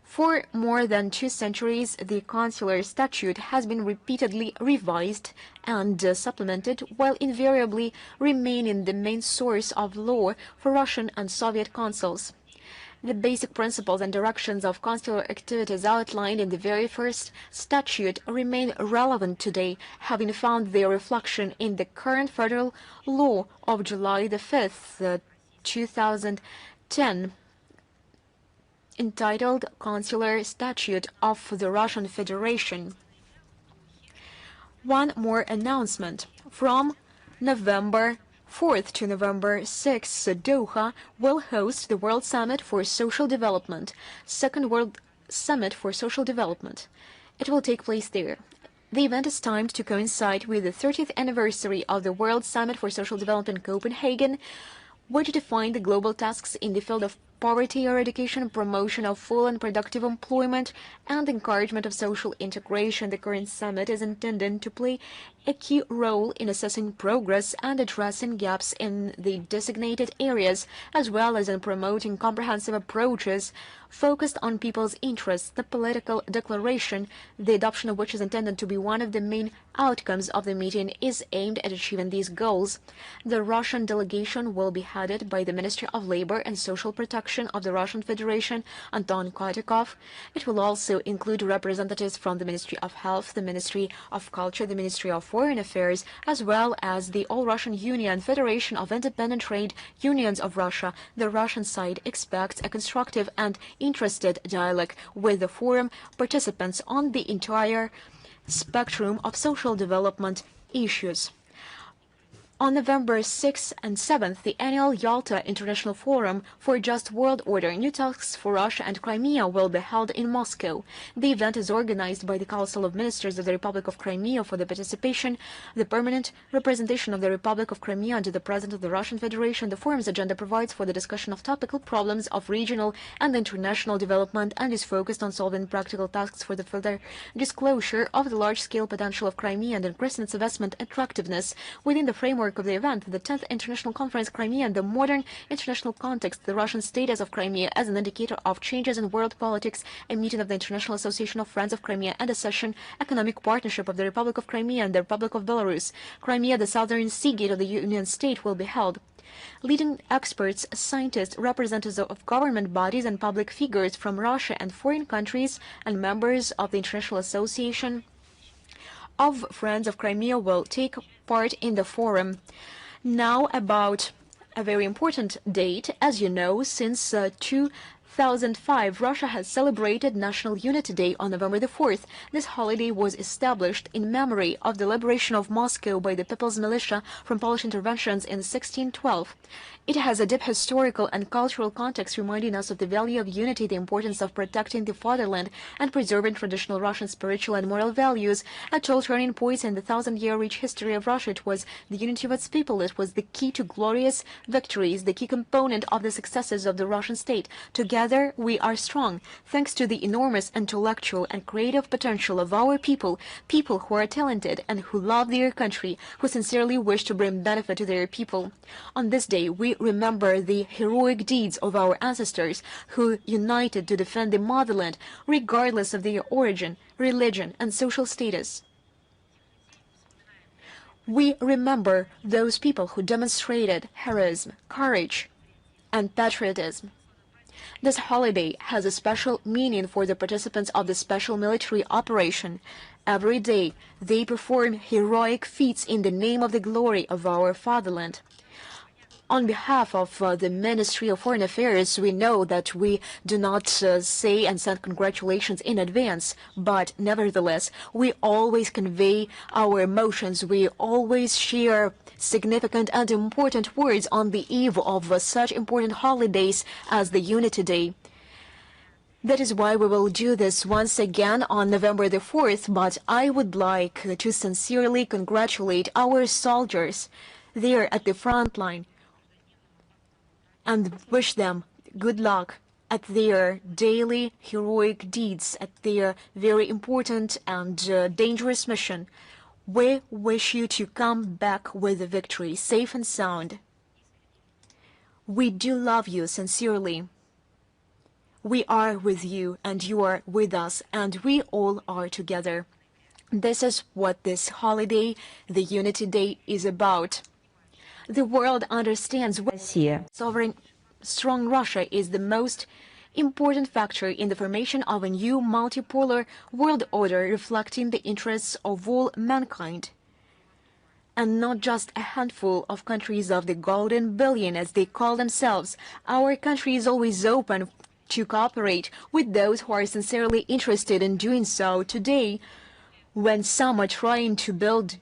Speaker 1: For more than 2 centuries, the consular statute has been repeatedly revised and supplemented, while invariably remaining the main source of law for Russian and Soviet consuls. The basic principles and directions of consular activities outlined in the very first statute remain relevant today, having found their reflection in the current federal law of July the 5th, 2010, entitled Consular Statute of the Russian Federation. One more announcement. From November 4th to November 6th, Doha will host the World Summit for Social Development, Second World Summit for Social Development. It will take place there. The event is timed to coincide with the 30th anniversary of the World Summit for Social Development in Copenhagen, which defined the global tasks in the field of poverty eradication, promotion of full and productive employment, and encouragement of social integration. The current summit is intended to play a key role in assessing progress and addressing gaps in the designated areas, as well as in promoting comprehensive approaches focused on people's interests. The political declaration, the adoption of which is intended to be one of the main outcomes of the meeting, is aimed at achieving these goals. The Russian delegation will be headed by the Ministry of Labor and Social Protection of the Russian Federation, Anton Kotikov. It will also include representatives from the Ministry of Health, the Ministry of Culture, the Ministry of Foreign Affairs, as well as the All-Russian Union, Federation of Independent Trade Unions of Russia. The Russian side expects a constructive and interested dialogue with the forum participants on the entire spectrum of social development issues. On November 6th and 7th, the annual Yalta International Forum for Just World Order, New Tasks for Russia and Crimea will be held in Moscow. The event is organized by the Council of Ministers of the Republic of Crimea for the participation, the permanent representation of the Republic of Crimea under the President of the Russian Federation. The forum's agenda provides for the discussion of topical problems of regional and international development and is focused on solving practical tasks for the further disclosure of the large-scale potential of Crimea and increasing its investment attractiveness. Within the framework of the event, the 10th International Conference Crimea and the Modern International Context, the Russian Status of Crimea as an Indicator of Changes in World Politics, a meeting of the International Association of Friends of Crimea, and a session, Economic Partnership of the Republic of Crimea and the Republic of Belarus. Crimea, the southern seagate of the Union State, will be held. Leading experts, scientists, representatives of government bodies and public figures from Russia and foreign countries and members of the International Association of Friends of Crimea will take part in the forum. Now about a very important date. As you know, since 2005, Russia has celebrated National Unity Day on November the 4th. This holiday was established in memory of the liberation of Moscow by the People's Militia from Polish interventions in 1612. It has a deep historical and cultural context, reminding us of the value of unity, the importance of protecting the fatherland, and preserving traditional Russian spiritual and moral values. At all turning points in the thousand-year rich history of Russia, it was the unity of its people. It was the key to glorious victories, the key component of the successes of the Russian state. Together, we are strong, thanks to the enormous intellectual and creative potential of our people, people who are talented and who love their country, who sincerely wish to bring benefit to their people. On this day, we remember the heroic deeds of our ancestors who united to defend the motherland, regardless of their origin, religion, and social status. We remember those people who demonstrated heroism, courage, and patriotism. This holiday has a special meaning for the participants of the special military operation. Every day, they perform heroic feats in the name of the glory of our fatherland. On behalf of the Ministry of Foreign Affairs, we know that we do not say and send congratulations in advance, but nevertheless, we always convey our emotions. We always share significant and important words on the eve of such important holidays as the Unity Day. That is why we will do this once again on November the 4th, but I would like to sincerely congratulate our soldiers there at the front line and wish them good luck at their daily heroic deeds, at their very important and dangerous mission. We wish you to come back with a victory, safe and sound. We do love you sincerely. We are with you and you are with us, and we all are together. This is what this holiday, the Unity Day, is about. The world understands sovereign strong Russia is the most important factor in the formation of a new multipolar world order reflecting the interests of all mankind, and not just a handful of countries of the Golden Billion, as they call themselves. Our country is always open to cooperate with those who are sincerely interested in doing so. Today, when some are trying to build,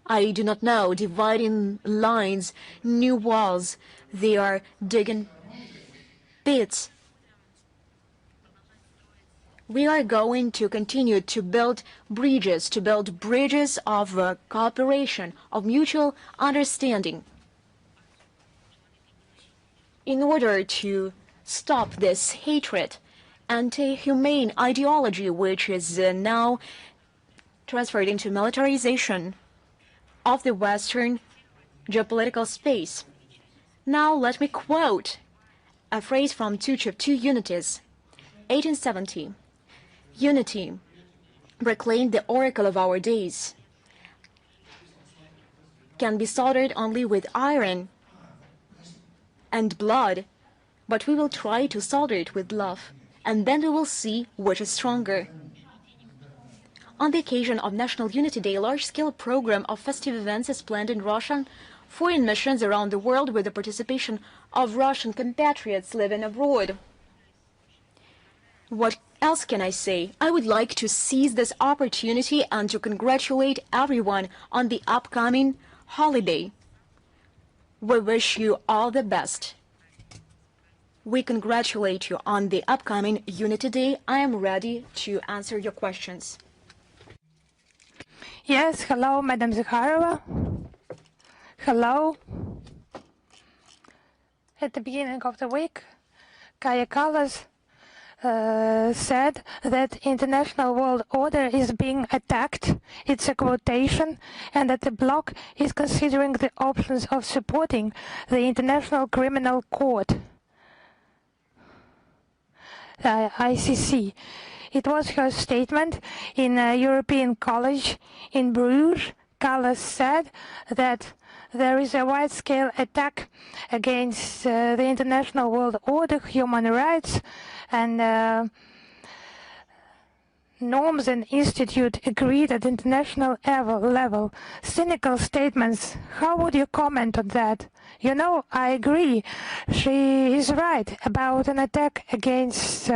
Speaker 1: I do not know, dividing lines, new walls, they are digging pits. We are going to continue to build bridges of cooperation, of mutual understanding, in order to stop this hatred, anti-humane ideology which is now transferred into militarization of the Western geopolitical space. Now let me quote a phrase from Two Unities, 1870. Unity proclaimed the oracle of our days, can be soldered only with iron and blood, but we will try to solder it with love, and then we will see which is stronger. On the occasion of National Unity Day, a large-scale program of festive events is planned in Russian foreign missions around the world with the participation of Russian compatriots living abroad. What else can I say? I would like to seize this opportunity and to congratulate everyone on the upcoming holiday. We wish you all the best. We congratulate you on the upcoming Unity Day. I am ready to answer your questions.
Speaker 2: Yes, hello, Madam Zakharova. Hello. At the beginning of the week, Kaja Kallas said that international world order is being attacked. It's a quotation, and that the bloc is considering the options of supporting the International Criminal Court, ICC. It was her statement in a European college in Bruges. Kallas said that there is a wide-scale attack against the international world order, human rights, and norms and institute agreed at international level. Cynical statements. How would you comment on that? You know, I agree. She is right about an attack against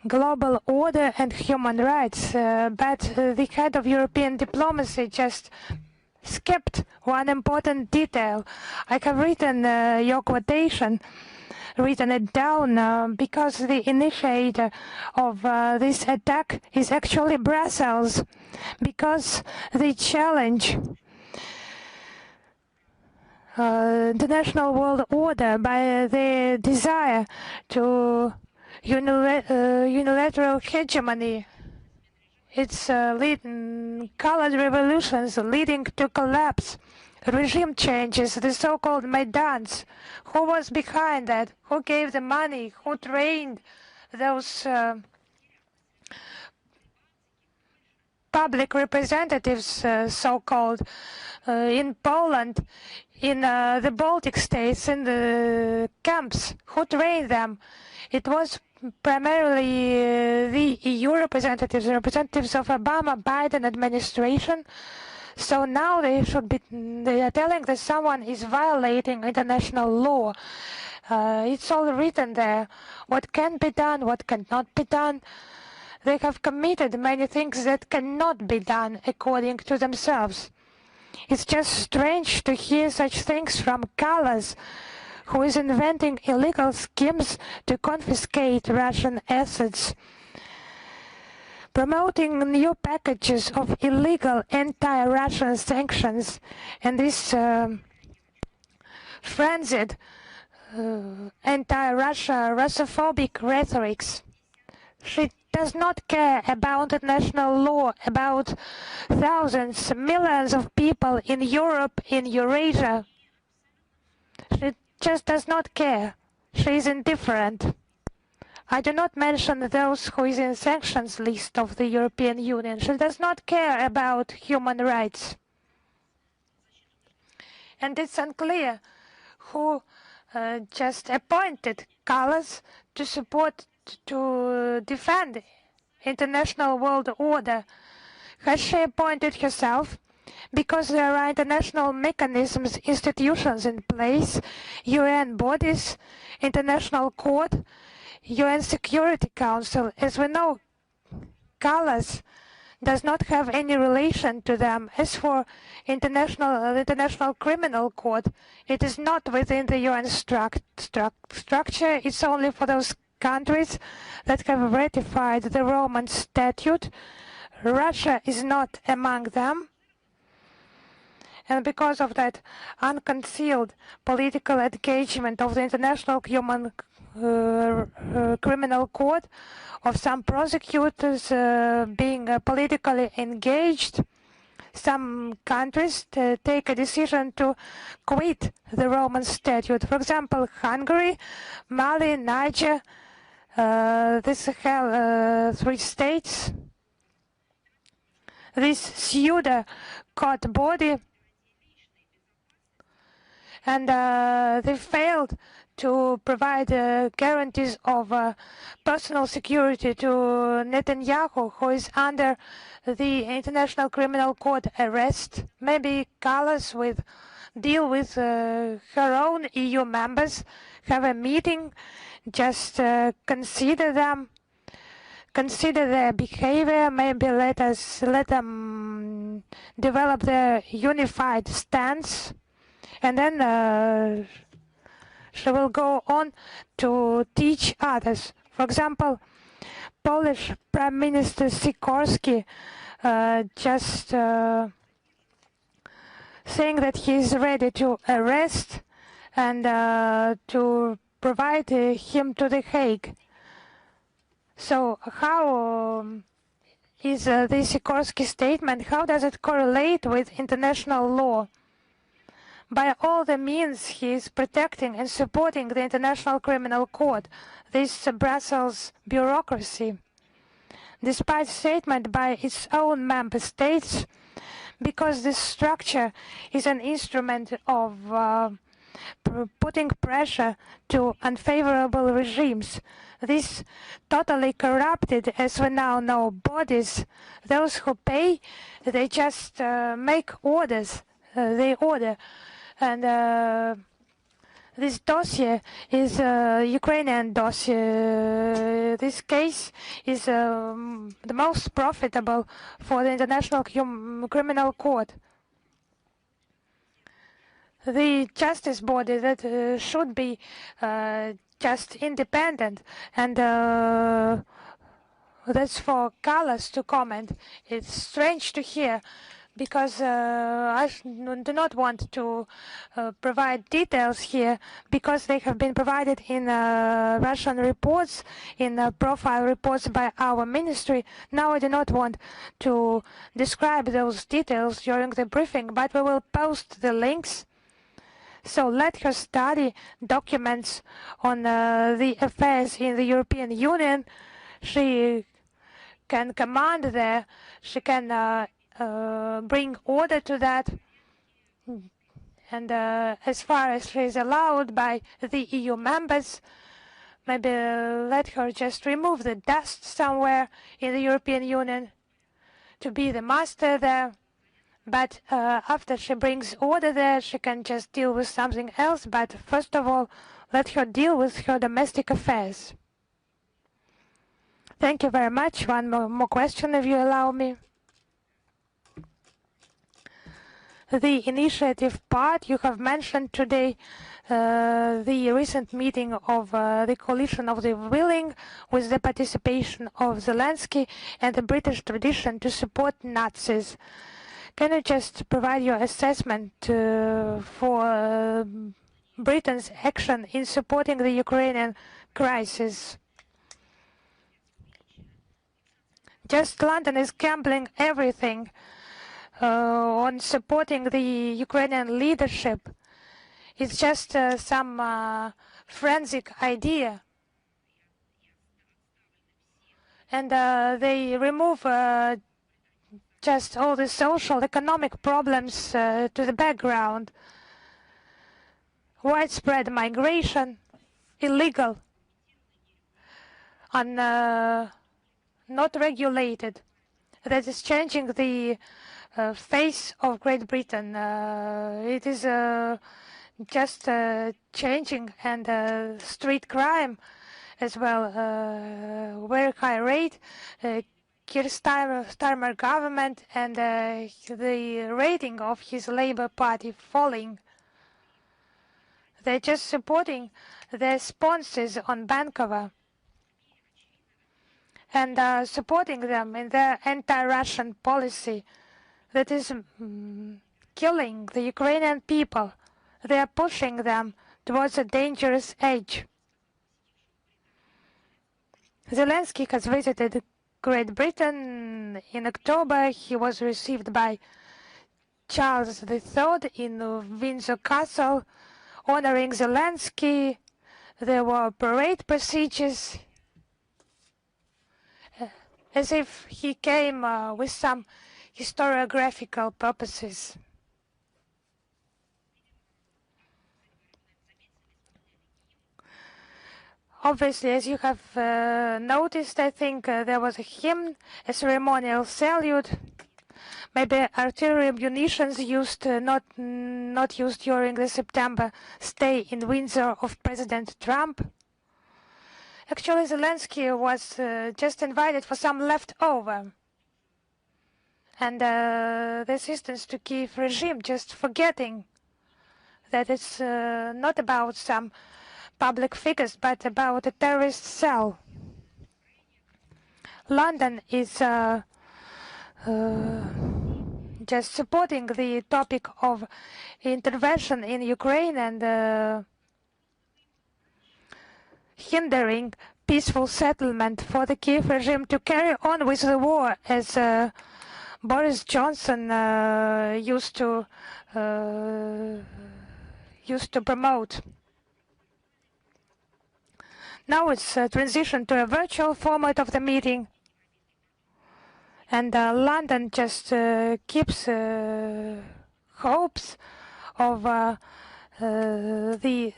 Speaker 2: global order and human rights, but the head of European diplomacy just skipped one important detail. I have written your quotation, written it down because the initiator of this attack is actually Brussels, because they challenge the national world order by their desire to unilateral hegemony. It's colored revolutions leading to collapse, regime changes, the so-called Maidans. Who was behind that? Who gave the money? Who trained those public representatives, so-called, in Poland, in the Baltic states, in the camps? Who trained them? It was primarily the EU representatives of Obama-Biden administration. So now they are telling that someone is violating international law. It's all written there. What can be done, what cannot be done. They have committed many things that cannot be done according to themselves. It's just strange to hear such things from Kallas, who is inventing illegal schemes to confiscate Russian assets, promoting new packages of illegal anti-Russian sanctions, and this frenzied anti-Russia, Russophobic rhetorics. She does not care about international law, about thousands, millions of people in Europe, in Eurasia. She just does not care. She is indifferent. I do not mention those who is in sanctions list of the European Union. She does not care about human rights. And it's unclear who just appointed colors to support, to defend international world order. Has she appointed herself? Because there are international mechanisms, institutions in place, UN bodies, International Court, UN Security Council. As we know, colors does not have any relation to them. As for International Criminal Court, it is not within the UN structure. It's only for those countries that have ratified the Roman Statute. Russia is not among them. And because of that unconcealed political engagement of the International Criminal Court, of some prosecutors being politically engaged, some countries take a decision to quit the Roman Statute. For example, Hungary, Mali, Niger, these have 3 states. This pseudo-court body, and they failed to provide guarantees of personal security to Netanyahu, who is under the International Criminal Court arrest. Maybe Callas will deal with her own EU members, have a meeting, just consider them, consider their behavior, maybe let them develop their unified stance, and then she will go on to teach others. For example, Polish Prime Minister Sikorski just saying that he is ready to arrest and to provide him to The Hague. So how is the Sikorski statement, how does it correlate with international law? By all the means, he is protecting and supporting the International Criminal Court, this Brussels bureaucracy, despite statement by its own member states, because this structure is an instrument of putting pressure to unfavorable regimes. These totally corrupted, as we now know, bodies, those who pay, they just make orders, they order. And this dossier is a Ukrainian dossier. This case is the most profitable for the International Criminal Court. The justice body that should be just independent, and that's for Callas to comment. It's strange to hear, because I do not want to provide details here, because they have been provided in Russian reports, in profile reports by our ministry. Now I do not want to describe those details during the briefing, but we will post the links. So let her study documents on the affairs in the European Union. She can command there, she can bring order to that, and as far as she is allowed by the EU members, maybe let her just remove the dust somewhere in the European Union to be the master there. But after she brings order there, she can just deal with something else. But first of all, let her deal with her domestic affairs. Thank you very much. One more question, if you allow me. The initiative part you have mentioned today, the recent meeting of the coalition of the willing, with the participation of Zelensky and the British tradition to support Nazis. Can you just provide your assessment for Britain's action in supporting the Ukrainian crisis? Just London is gambling everything on supporting the Ukrainian leadership. It's just some forensic idea. And they remove just all the social, economic problems to the background. widespread migration, illegal, and not regulated, that is changing the face of Great Britain. It is just changing, and street crime as well, very high rate. Keir Starmer government and the rating of his Labour Party falling. They're just supporting their sponsors on Bankova and supporting them in their anti-Russian policy that is killing the Ukrainian people. They are pushing them towards a dangerous edge. Zelensky has visited Great Britain in October. He was received by Charles III in Windsor Castle, honoring Zelensky. There were parade procedures, as if he came with some historiographical purposes. Obviously, as you have noticed, I think there was a hymn, a ceremonial salute, maybe artillery munitions used, not used during the September stay in Windsor of President Trump. Actually, Zelensky was just invited for some leftover. And the assistance to Kiev regime just forgetting that it's not about some public figures, but about a terrorist cell. London is just supporting the topic of intervention in Ukraine and hindering peaceful settlement for the Kiev regime to carry on with the war, as Boris Johnson used to promote. Now it's transition to a virtual format of the meeting, and London just keeps hopes of the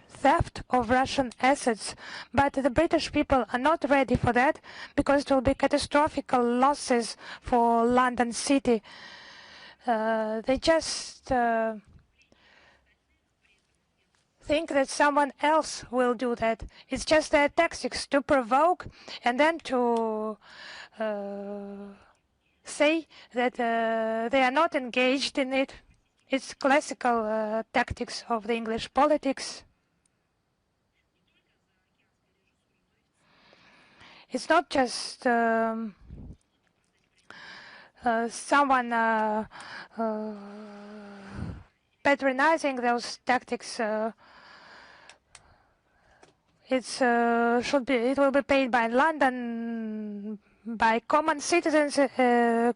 Speaker 2: theft of Russian assets, but the British people are not ready for that, because it will be catastrophic losses for London City. They just think that someone else will do that. It's just their tactics to provoke and then to say that they are not engaged in it. It's classical tactics of the English politics. It's not just someone patronizing those tactics. It will be paid by London, by common citizens,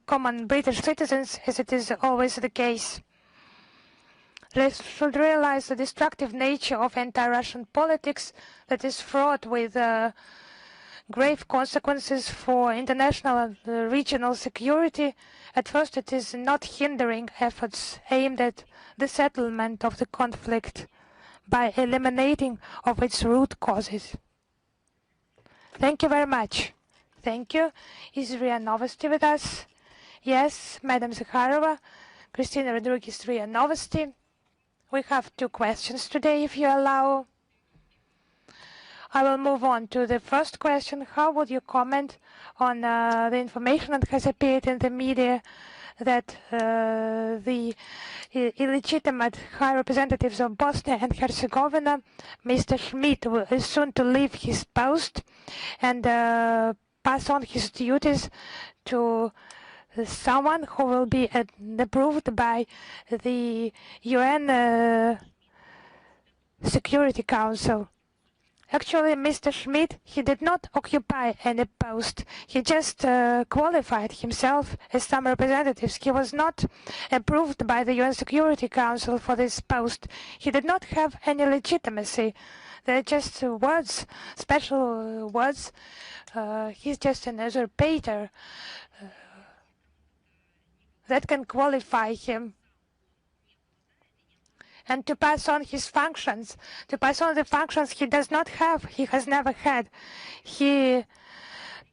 Speaker 2: common British citizens, as it is always the case. They should realize the destructive nature of anti-Russian politics that is fraught with grave consequences for international and regional security. At first, it is not hindering efforts aimed at the settlement of the conflict by eliminating of its root causes. Thank you very much. Thank you. Is RIA Novosti with us? Yes, Madam Zakharova, Kristina Rodriguez, RIA Novosti. We have 2 questions today, if you allow. I will move on to the first question. How would you comment on the information that has appeared in the media that the illegitimate high representatives of Bosnia and Herzegovina, Mr. Schmidt, is soon to leave his post and pass on his duties to someone who will be approved by the UN Security Council? Actually, Mr. Schmidt, he did not occupy any post. He just qualified himself as some representatives. He was not approved by the UN Security Council for this post. He did not have any legitimacy. They're just words, special words. He's just an usurpator that can qualify him. and to pass on his functions, to pass on the functions he does not have, he has never had. He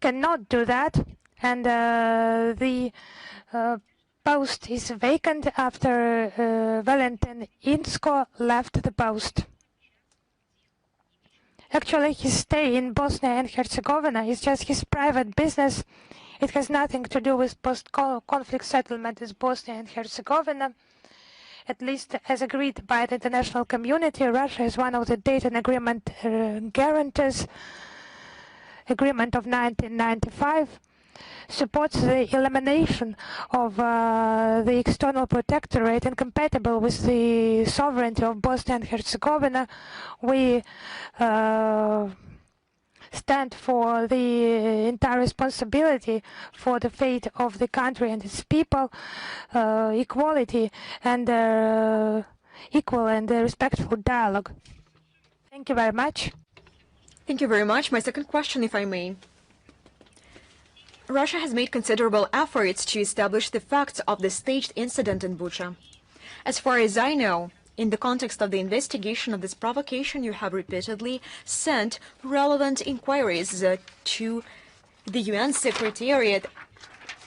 Speaker 2: cannot do that, and the post is vacant after Valentin Insko left the post. Actually, his stay in Bosnia and Herzegovina is just his private business. It has nothing to do with post-conflict settlement in Bosnia and Herzegovina. At least as agreed by the international community, Russia is one of the Dayton Agreement guarantors. Agreement of 1995 supports the elimination of the external protectorate incompatible with the sovereignty of Bosnia and Herzegovina. We stand for the entire responsibility for the fate of the country and its people, equality and equal and respectful dialogue. Thank you very much.
Speaker 1: Thank you very much. My second question, if I may. Russia has made considerable efforts to establish the facts of the staged incident in Bucha. As far as I know, in the context of the investigation of this provocation, you have repeatedly sent relevant inquiries to the UN Secretariat.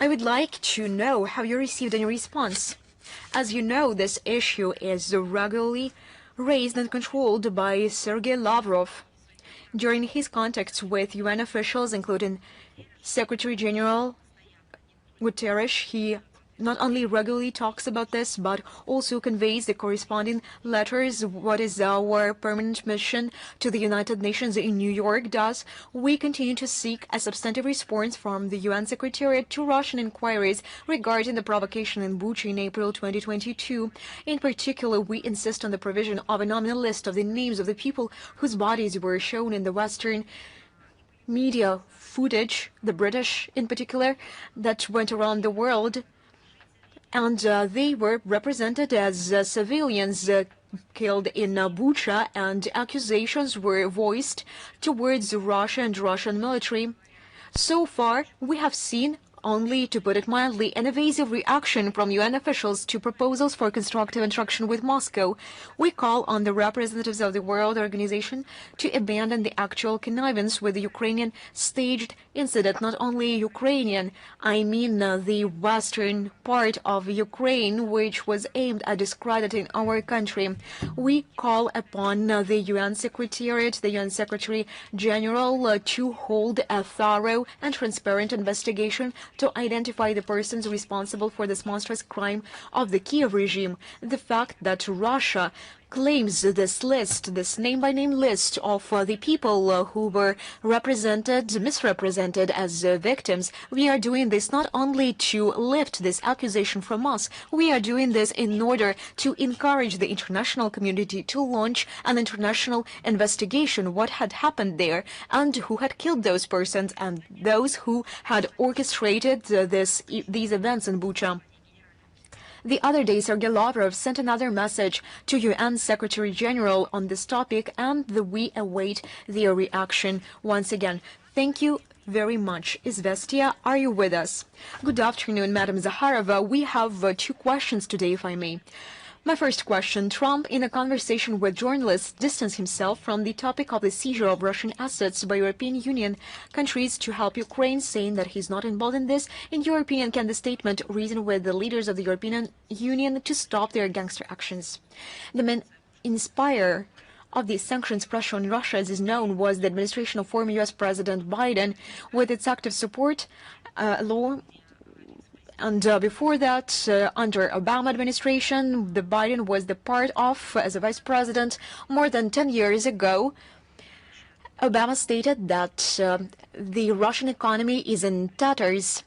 Speaker 1: I would like to know how you received any response. As you know, this issue is regularly raised and controlled by Sergei Lavrov. During his contacts with UN officials, including Secretary General Guterres, he not only regularly talks about this, but also conveys the corresponding letters. What is our permanent mission to the United Nations in New York does. We continue to seek a substantive response from the UN Secretariat to Russian inquiries regarding the provocation in Bucha in April 2022. In particular, we insist on the provision of a nominal list of the names of the people whose bodies were shown in the Western media footage, the British in particular, that went around the world. And they were represented as civilians killed in Bucha, and accusations were voiced towards Russia and Russian military. So far, we have seen, only to put it mildly, an evasive reaction from UN officials to proposals for constructive interaction with Moscow. We call on the representatives of the World Organization to abandon the actual connivance with the Ukrainian staged incident. Not only Ukrainian, I mean the western part of Ukraine, which was aimed at discrediting our country. We call upon the UN Secretariat, the UN Secretary General, to hold a thorough and transparent investigation to identify the persons responsible for this monstrous crime of the Kiev regime. The fact that Russia claims this list, this name-by-name list of the people who were misrepresented as victims. We are doing this not only to lift this accusation from us, we are doing this in order to encourage the international community to launch an international investigation, what had happened there, and who had killed those persons, and those who had orchestrated these events in Bucha. The other day, Sergei Lavrov sent another message to UN Secretary General on this topic, and we await their reaction once again. Thank you very much. Izvestia, are you with us? Good afternoon, Madam Zakharova. We have two questions today, if I may. My first question, Trump, in a conversation with journalists, distanced himself from the topic of the seizure of Russian assets by European Union countries to help Ukraine, saying that he's not involved in this. In your opinion, can the statement reason with the leaders of the European Union to stop their gangster actions? The main inspirer of the sanctions pressure on Russia, as is known, was the administration of former U.S. President Biden, with its active support along. And before that, under Obama administration, the Biden was the part of, as a vice president, more than 10 years ago. Obama stated that the Russian economy is in tatters,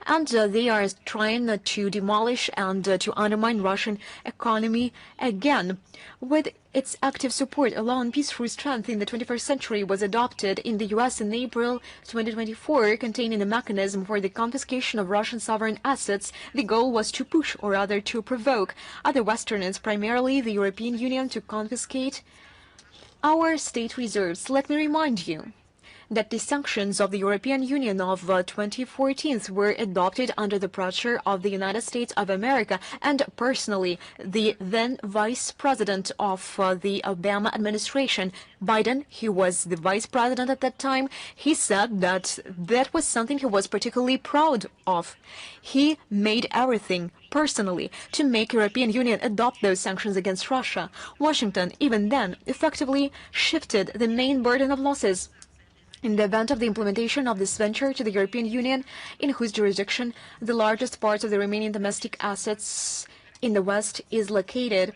Speaker 1: and they are trying to demolish and to undermine Russian economy again. With its active support, a law on peace through strength in the 21st century was adopted in the U.S. in April 2024, containing a mechanism for the confiscation of Russian sovereign assets. The goal was to push, or rather to provoke, other Westerners, primarily the European Union, to confiscate our state reserves. Let me remind you that the sanctions of the European Union of 2014 were adopted under the pressure of the United States of America, and personally, the then Vice President of the Obama administration, Biden, he was the Vice President at that time, he said that that was something he was particularly proud of. He made everything personally to make European Union adopt those sanctions against Russia. Washington, even then, effectively shifted the main burden of losses in the event of the implementation of this venture to the European Union, in whose jurisdiction the largest part of the remaining domestic assets in the West is located.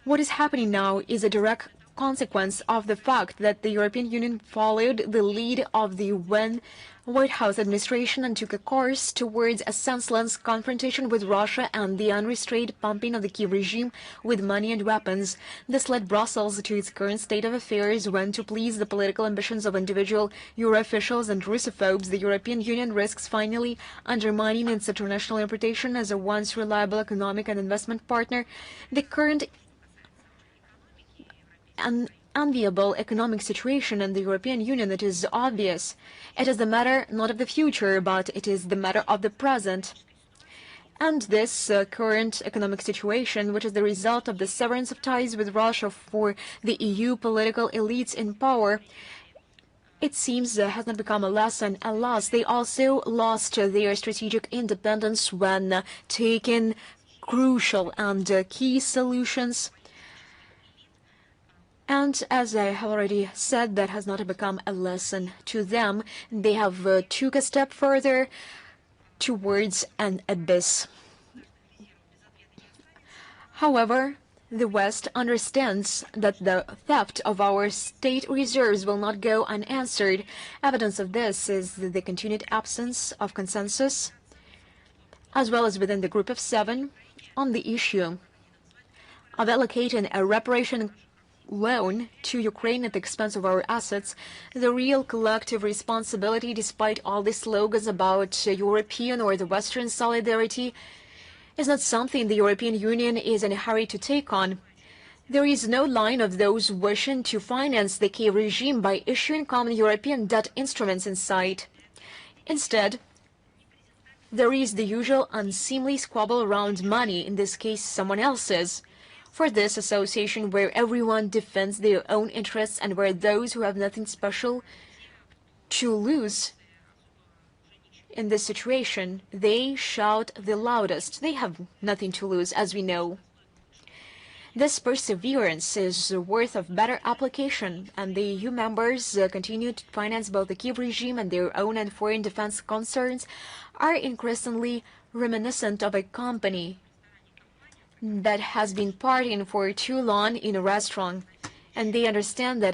Speaker 1: What is happening now is a direct consequence of the fact that the European Union followed the lead of the then White House administration and took a course towards a senseless confrontation with Russia and the unrestrained pumping of the Kiev regime with money and weapons. This led Brussels to its current state of affairs when, to please the political ambitions of individual Euro officials and Russophobes, the European Union risks finally undermining its international reputation as a once reliable economic and investment partner. The current unenviable economic situation in the European Union, it is obvious. It is the matter not of the future, but it is the matter of the present. And this current economic situation, which is the result of the severance of ties with Russia for the EU political elites in power, it seems has not become a lesson. Alas, they also lost their strategic independence when taking crucial and key solutions. And as I have already said, that has not become a lesson to them. They have took a step further towards an abyss. However, the West understands that the theft of our state reserves will not go unanswered. Evidence of this is the continued absence of consensus, as well as within the Group of Seven, on the issue of allocating a reparation loan to Ukraine at the expense of our assets. The real collective responsibility, despite all the slogans about European or the Western solidarity, is not something the European Union is in a hurry to take on. There is no line of those wishing to finance the Kiev regime by issuing common European debt instruments in sight. Instead, there is the usual unseemly squabble around money, in this case someone else's. For this association where everyone defends their own interests and where those who have nothing special to lose in this situation, they shout the loudest. They have nothing to lose, as we know. This perseverance is worth of better application, and the EU members continue to finance both the Kiev regime and their own and foreign defense concerns, are increasingly reminiscent of a company that has been partying for too long in a restaurant, and they understand that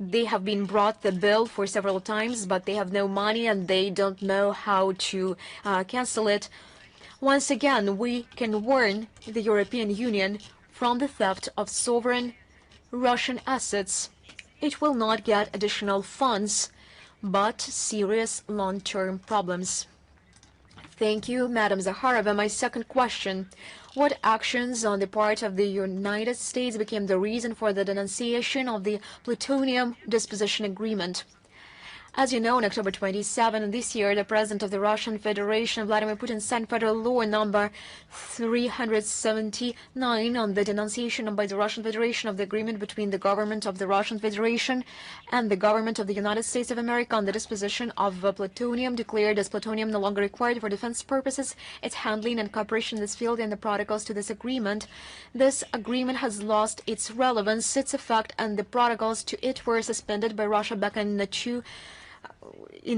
Speaker 1: they have been brought the bill for several times, but they have no money and they don't know how to cancel it. Once again, we can warn the European Union from the theft of sovereign Russian assets. It will not get additional funds, but serious long-term problems. Thank you, Madam Zakharova. My second question: what actions on the part of the United States became the reason for the denunciation of the plutonium disposition agreement? As you know, on October 27 this year, the President of the Russian Federation, Vladimir Putin, signed Federal Law number 379 on the denunciation by the Russian Federation of the agreement between the government of the Russian Federation and the government of the United States of America on the disposition of plutonium, declared as plutonium no longer required for defense purposes, its handling and cooperation in this field, and the protocols to this agreement. This agreement has lost its relevance, its effect, and the protocols to it were suspended by Russia back in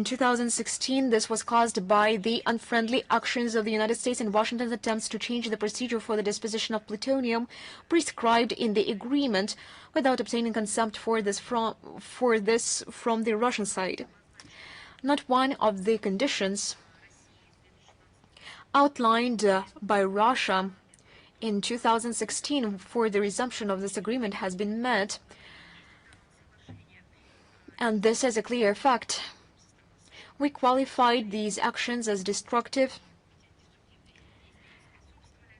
Speaker 1: 2016. This was caused by the unfriendly actions of the United States and Washington's attempts to change the procedure for the disposition of plutonium prescribed in the agreement without obtaining consent for this from the Russian side. Not one of the conditions outlined by Russia in 2016 for the resumption of this agreement has been met, and this is a clear fact. We qualified these actions as destructive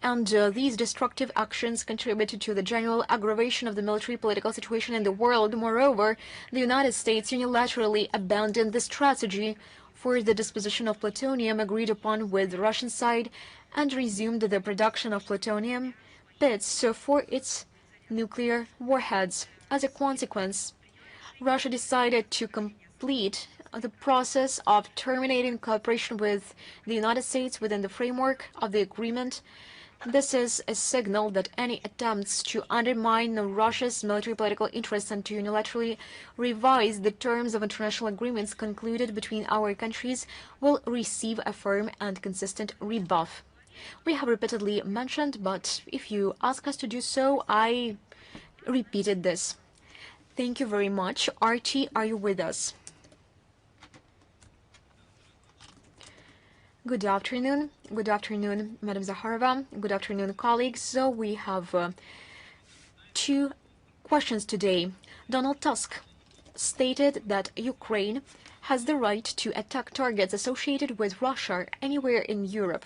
Speaker 1: And these destructive actions contributed to the general aggravation of the military-political situation in the world. Moreover, the United States unilaterally abandoned the strategy for the disposition of plutonium agreed upon with the Russian side and resumed the production of plutonium bits for its nuclear warheads. As a consequence, Russia decided to complete the process of terminating cooperation with the United States within the framework of the agreement. This is a signal that any attempts to undermine Russia's military-political interests and to unilaterally revise the terms of international agreements concluded between our countries will receive a firm and consistent rebuff. We have repeatedly mentioned, but if you ask us to do so, I repeated this. Thank you very much. Archie, are you with us? Good afternoon. Good afternoon, Madam Zakharova. Good afternoon, colleagues. So we have two questions today. Donald Tusk stated that Ukraine has the right to attack targets associated with Russia anywhere in Europe.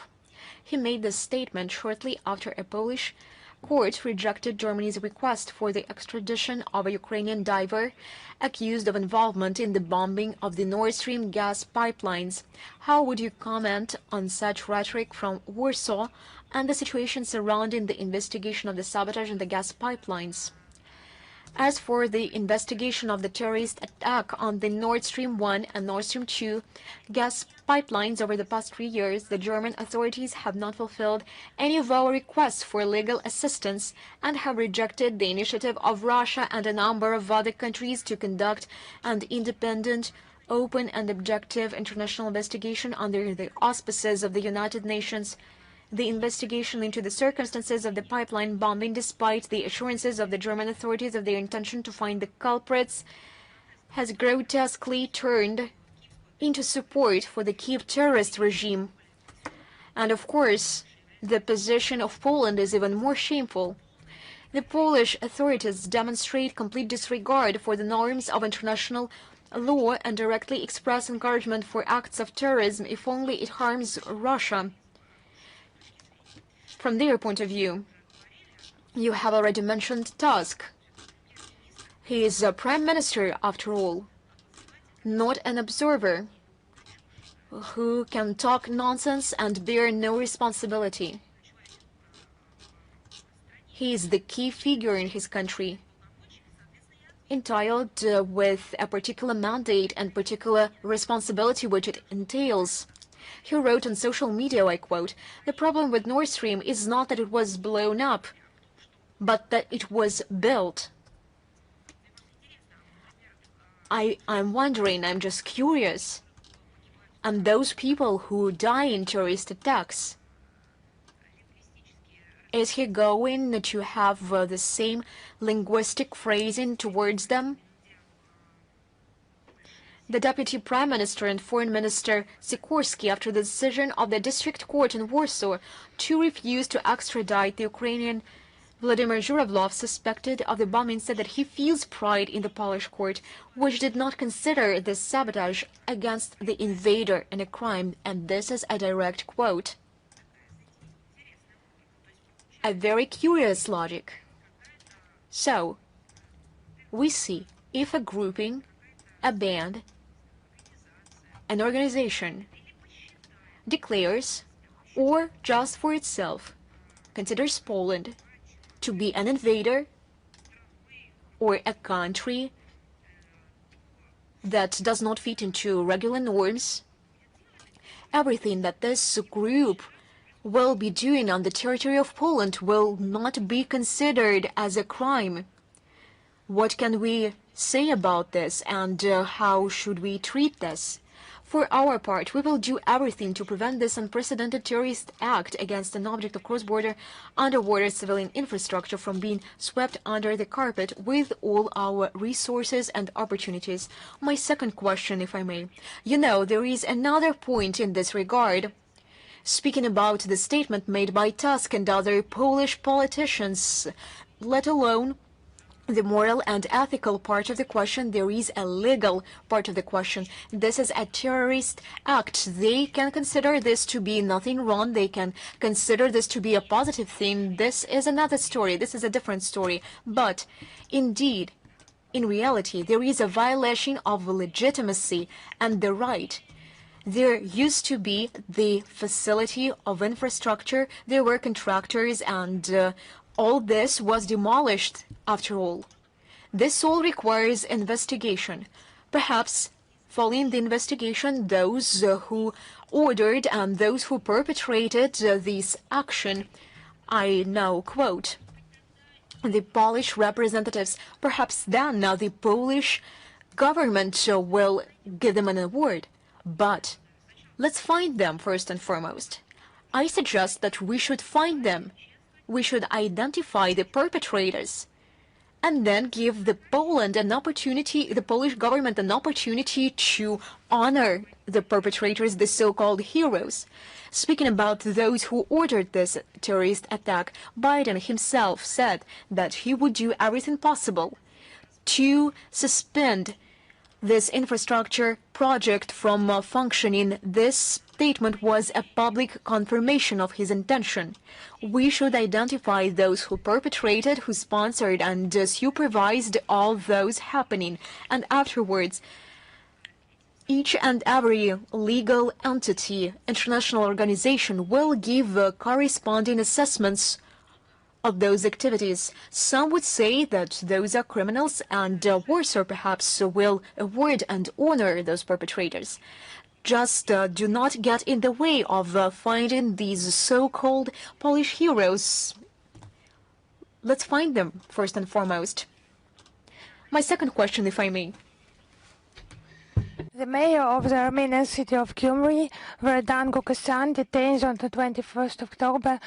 Speaker 1: He made this statement shortly after a Polish court rejected Germany's request for the extradition of a Ukrainian diver accused of involvement in the bombing of the Nord Stream gas pipelines. How would you comment on such rhetoric from Warsaw and the situation surrounding the investigation of the sabotage in the gas pipelines? As for the investigation of the terrorist attack on the Nord Stream 1 and Nord Stream 2 gas pipelines over the past 3 years, the German authorities have not fulfilled any of our requests for legal assistance and have rejected the initiative of Russia and a number of other countries to conduct an independent, open and objective international investigation under the auspices of the United Nations. The investigation into the circumstances of the pipeline bombing, despite the assurances of the German authorities of their intention to find the culprits, has grotesquely turned into support for the Kiev terrorist regime. And of course, the position of Poland is even more shameful. The Polish authorities demonstrate complete disregard for the norms of international law and directly express encouragement for acts of terrorism if only it harms Russia. From their point of view, you have already mentioned Tusk. He is a prime minister, after all, not an observer who can talk nonsense and bear no responsibility. He is the key figure in his country, entitled with a particular mandate and particular responsibility which it entails. He wrote on social media, I quote, "The problem with Nord Stream is not that it was blown up, but that it was built." I'm wondering, I'm just curious. And those people who die in terrorist attacks, is he going to have the same linguistic phrasing towards them? The Deputy Prime Minister and Foreign Minister Sikorsky, after the decision of the District Court in Warsaw to refuse to extradite the Ukrainian Vladimir Zhuravlov, suspected of the bombing, said that he feels pride in the Polish court, which did not consider this sabotage against the invader and a crime, and this is a direct quote. A very curious logic. So, we see if a grouping, a band, an organization declares, or just for itself, considers Poland to be an invader or a country that does not fit into regular norms, everything that this group will be doing on the territory of Poland will not be considered as a crime. What can we say about this, and how should we treat this? For our part, we will do everything to prevent this unprecedented terrorist act against an object of cross-border underwater civilian infrastructure from being swept under the carpet with all our resources and opportunities. My second question, if I may. You know, there is another point in this regard. Speaking about the statement made by Tusk and other Polish politicians, let alone the moral and ethical part of the question, there is a legal part of the question. This is a terrorist act. They can consider this to be nothing wrong. They can consider this to be a positive thing. This is another story. This is a different story. But indeed, in reality, there is a violation of legitimacy and the right. There used to be the facility of infrastructure. There were contractors, and all this was demolished after all. This all requires investigation. Perhaps following the investigation, those who ordered and those who perpetrated this action, I now quote, the Polish representatives, perhaps then now the Polish government will give them an award. But let's find them first and foremost. I suggest that we should find them. We should identify the perpetrators and then give the Polish government an opportunity to honor the perpetrators, the so-called heroes. Speaking about those who ordered this terrorist attack, Biden himself said that he would do everything possible to suspend this infrastructure project from functioning. This statement was a public confirmation of his intention. We should identify those who perpetrated, who sponsored and supervised all those happening, and afterwards each and every legal entity, international organization will give corresponding assessments of those activities. Some would say that those are criminals, and Warsaw perhaps will award and honor those perpetrators. Just do not get in the way of finding these so-called Polish heroes. Let's find them first and foremost. My second question, if I may.
Speaker 2: The mayor of the Armenian city of Gyumri, Verdan Gukasyan, detained on the 21st October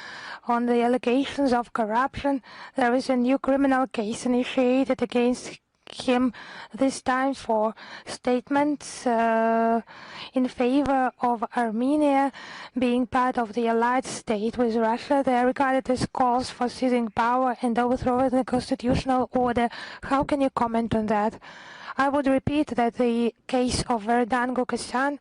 Speaker 2: on the allegations of corruption. There is a new criminal case initiated against him, this time for statements in favor of Armenia being part of the allied state with Russia. They are regarded as calls for seizing power and overthrowing the constitutional order. How can you comment on that? I would repeat that the case of Verdan Gukasyan,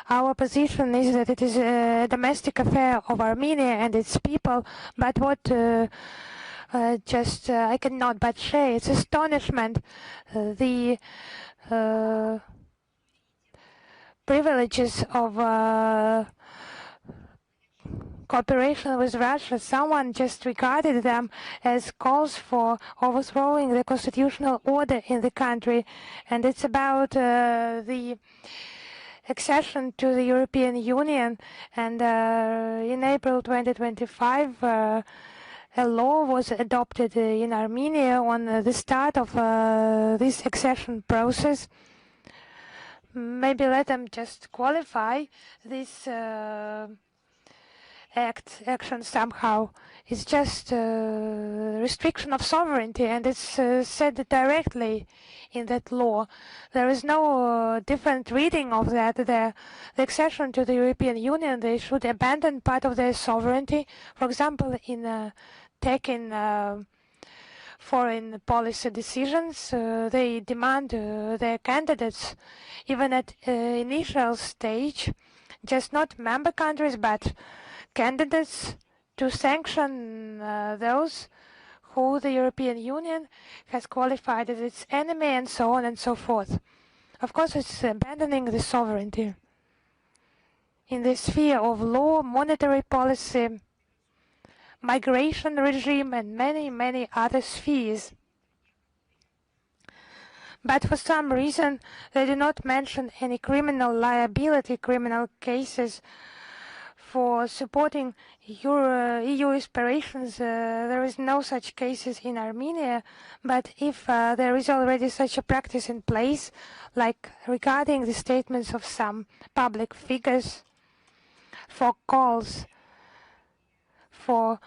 Speaker 2: our position is that it is a domestic affair of Armenia and its people, but what I cannot but share its astonishment, the privileges of cooperation with Russia. Someone just regarded them as calls for overthrowing the constitutional order in the country, and it's about the accession to the European Union. And in April 2025, a law was adopted in Armenia on the start of this accession process. Maybe let them just qualify this action somehow. It's just restriction of sovereignty, and it's said directly in that law. There is no different reading of that. The accession to the European Union, they should abandon part of their sovereignty. For example, in taking foreign policy decisions, they demand their candidates, even at initial stage, just not member countries, but candidates, to sanction those who the European Union has qualified as its enemy, and so on and so forth. Of course, it's abandoning the sovereignty in the sphere of law, monetary policy, migration regime, and many, many other spheres. But for some reason, they do not mention any criminal liability, criminal cases for supporting EU aspirations. There is no such cases in Armenia, but if there is already such a practice in place, like regarding the statements of some public figures for calls for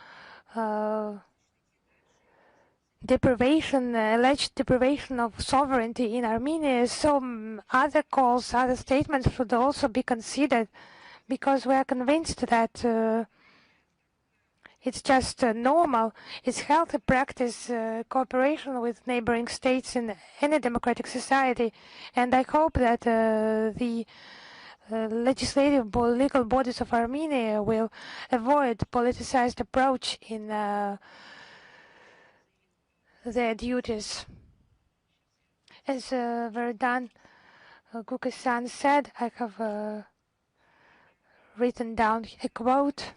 Speaker 2: deprivation, alleged deprivation of sovereignty in Armenia, so other calls, other statements should also be considered, because we are convinced that It's just normal. It's healthy practice, cooperation with neighboring states in any democratic society. And I hope that the legislative legal bodies of Armenia will avoid politicized approach in their duties. As Verdan Gukasan said, I have written down a quote.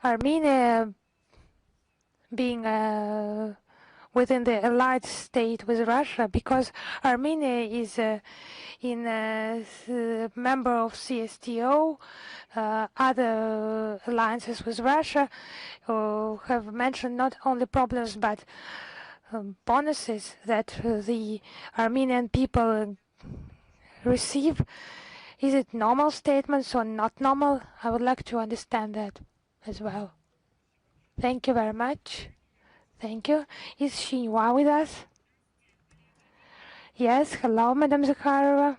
Speaker 2: Armenia being within the allied state with Russia, because Armenia is member of CSTO, other alliances with Russia have mentioned not only problems but bonuses that the Armenian people receive. Is it normal statements or not normal? I would like to understand that as well. Thank you very much. Thank you. Is Xinhua with us? Yes, hello, Madam Zakharova.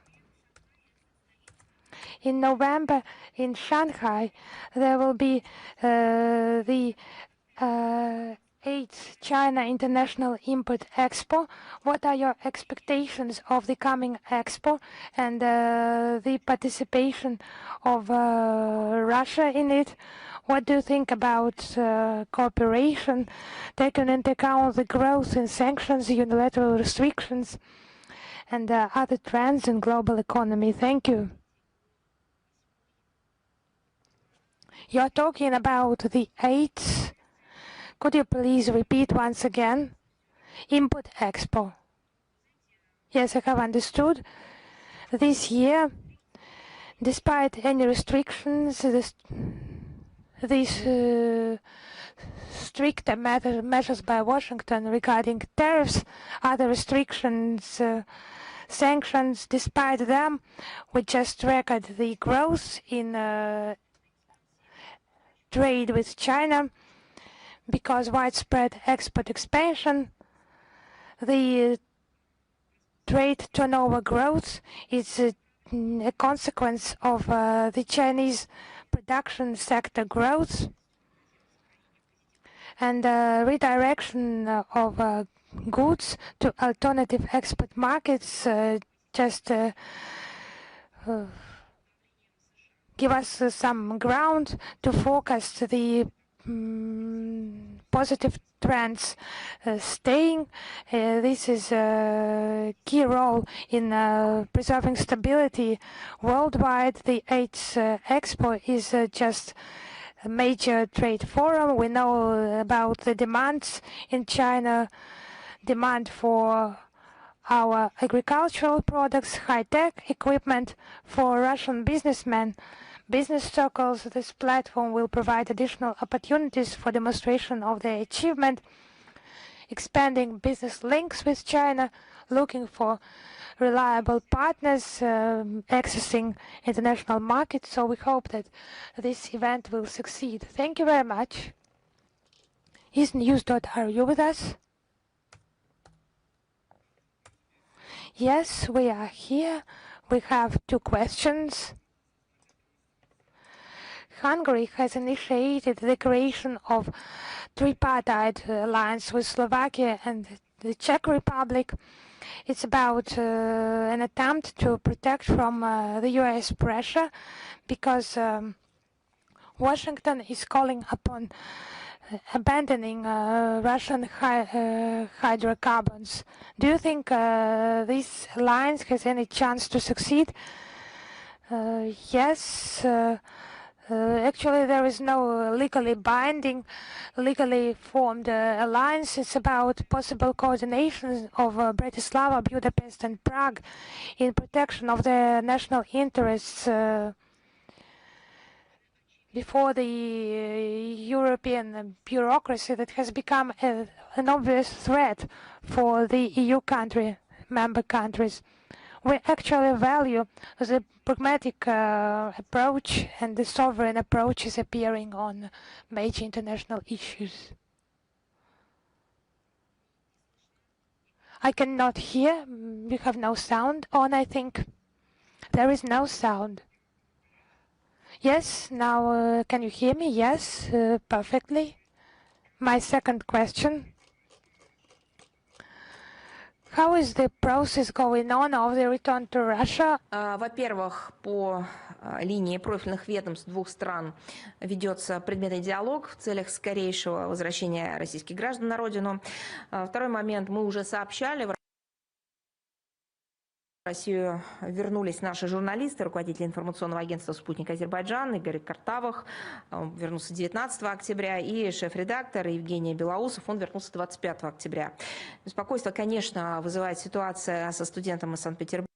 Speaker 2: In November in Shanghai, there will be the 8th China International Import Expo. What are your expectations of the coming expo and the participation of Russia in it? What do you think about cooperation, taking into account the growth in sanctions, unilateral restrictions, and other trends in global economy? Thank you. You're talking about the 8th. Could you please repeat once again? Import Expo. Yes, I have understood. This year, despite any restrictions, these stricter measures by Washington regarding tariffs, other restrictions, sanctions, despite them, we just record the growth in trade with China because widespread export expansion. The trade turnover growth is a consequence of the Chinese production sector growth and redirection of goods to alternative export markets just give us some ground to forecast the positive trends staying. This is a key role in preserving stability worldwide. The 8th Expo is just a major trade forum. We know about the demands in China, demand for our agricultural products, high-tech equipment for Russian businessmen. Business circles, this platform will provide additional opportunities for demonstration of their achievement, expanding business links with China, looking for reliable partners, accessing international markets. So we hope that this event will succeed. Thank you very much. Is News.ru with us? Yes, we are here. We have 2 questions. Hungary has initiated the creation of tripartite alliance with Slovakia and the Czech Republic. It's about an attempt to protect from the US pressure because Washington is calling upon abandoning Russian hydrocarbons. Do you think this alliance has any chance to succeed? Yes. Actually, there is no legally binding, legally formed alliance. It's about possible coordination of Bratislava, Budapest, and Prague in protection of their national interests before the European bureaucracy that has become an obvious threat for the EU member countries. We actually value the pragmatic approach, and the sovereign approach is appearing on major international issues. I cannot hear. You have no sound on, I think. There is no sound. Yes, now can you hear me? Yes, perfectly. My second question. How is the process going on of the return to Russia?
Speaker 3: Во-первых, по линии профильных ведомств двух стран ведется предметный диалог в целях скорейшего возвращения российских граждан на родину. Второй момент, мы уже сообщали, в Россию вернулись наши журналисты, руководители информационного агентства «Спутник Азербайджан» Игорь Картавых, он вернулся 19 октября, и шеф-редактор Евгений Белоусов, он вернулся 25 октября. Беспокойство, конечно, вызывает ситуация со студентом из Санкт-Петербурга,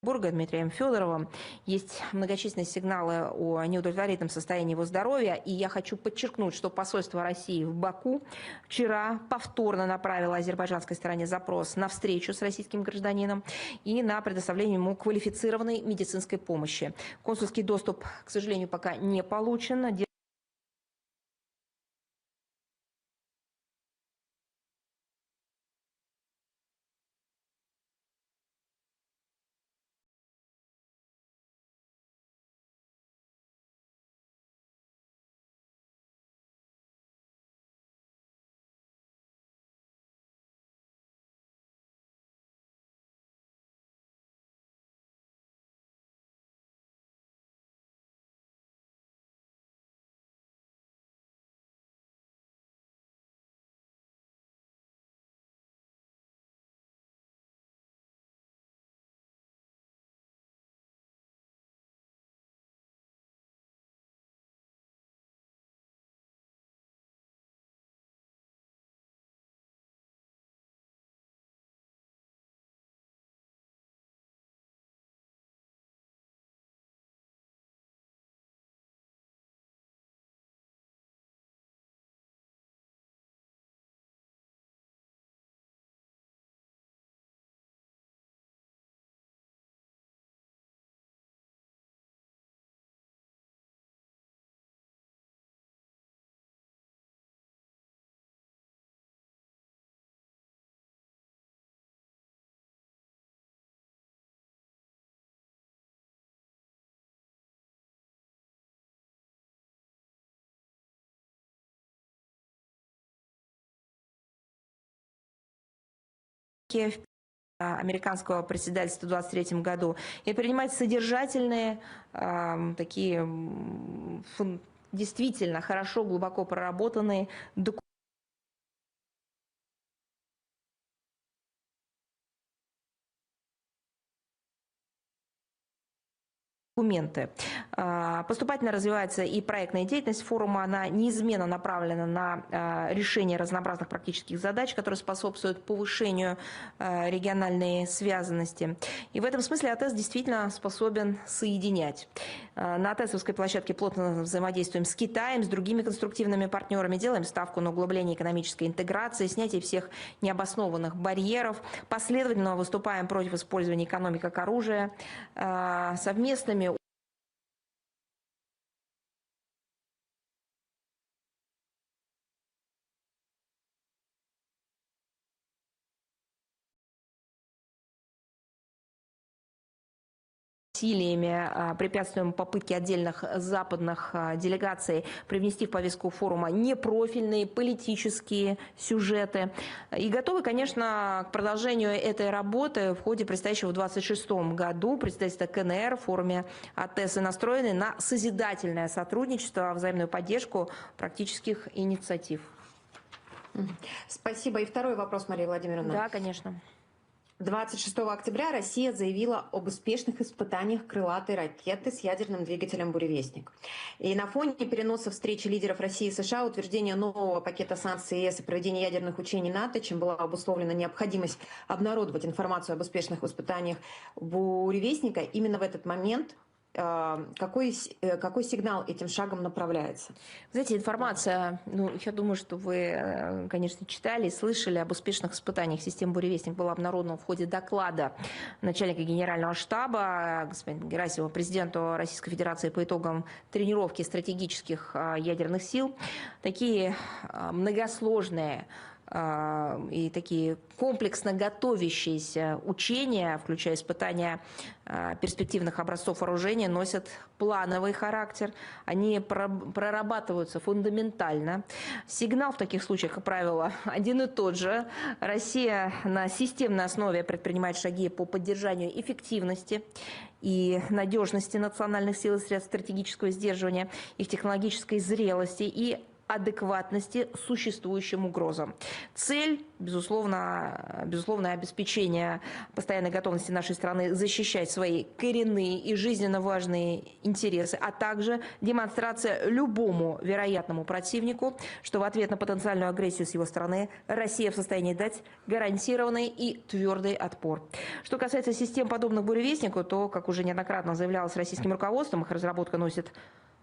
Speaker 3: Дмитрием Федоровым. Есть многочисленные сигналы о неудовлетворительном состоянии его здоровья. И я хочу подчеркнуть, что посольство России в Баку вчера повторно направило азербайджанской стороне запрос на встречу с российским гражданином и на предоставление ему квалифицированной медицинской помощи. Консульский доступ, к сожалению, пока не получен. Американского председательства в 2023 году и принимать содержательные, такие действительно хорошо, глубоко проработанные документы. Поступательно развивается и проектная деятельность форума, она неизменно направлена на решение разнообразных практических задач, которые способствуют повышению региональной связанности. И в этом смысле АТЭС действительно способен соединять. На АТЭСовской площадке плотно взаимодействуем с Китаем, с другими конструктивными партнерами, делаем ставку на углубление экономической интеграции, снятие всех необоснованных барьеров, последовательно выступаем против использования экономики как оружия, совместными усилиями препятствуем попытке отдельных западных делегаций привнести в повестку форума непрофильные политические сюжеты. И готовы, конечно, к продолжению этой работы в ходе предстоящего в 2026 году представительства КНР в форуме АТЭС и настроены на созидательное сотрудничество, взаимную поддержку практических инициатив.
Speaker 4: Спасибо. И второй вопрос, Мария Владимировна.
Speaker 3: Да, конечно.
Speaker 4: 26 октября Россия заявила об успешных испытаниях крылатой ракеты с ядерным двигателем «Буревестник». И на фоне переноса встречи лидеров России и США, утверждения нового пакета санкций ЕС и проведения ядерных учений НАТО, чем была обусловлена необходимость обнародовать информацию об успешных испытаниях «Буревестника», именно в этот момент какой сигнал этим шагом направляется?
Speaker 3: Знаете, информация, я думаю, что вы, конечно, читали, слышали об успешных испытаниях системы «Буревестник», была обнародована в ходе доклада начальника генерального штаба господина Герасимова президенту Российской Федерации по итогам тренировки стратегических ядерных сил. Такие многосложные и такие комплексно готовящиеся учения, включая испытания перспективных образцов вооружения, носят плановый характер. Они прорабатываются фундаментально. Сигнал в таких случаях, как правило, один и тот же. Россия на системной основе предпринимает шаги по поддержанию эффективности и надежности национальных сил и средств стратегического сдерживания, их технологической зрелости и адекватности существующим угрозам. Цель, безусловно, обеспечение постоянной готовности нашей страны защищать свои коренные и жизненно важные интересы, а также демонстрация любому вероятному противнику, что в ответ на потенциальную агрессию с его стороны Россия в состоянии дать гарантированный и твердый отпор. Что касается систем, подобных буревестнику, то, как уже неоднократно заявлялось российским руководством, их разработка носит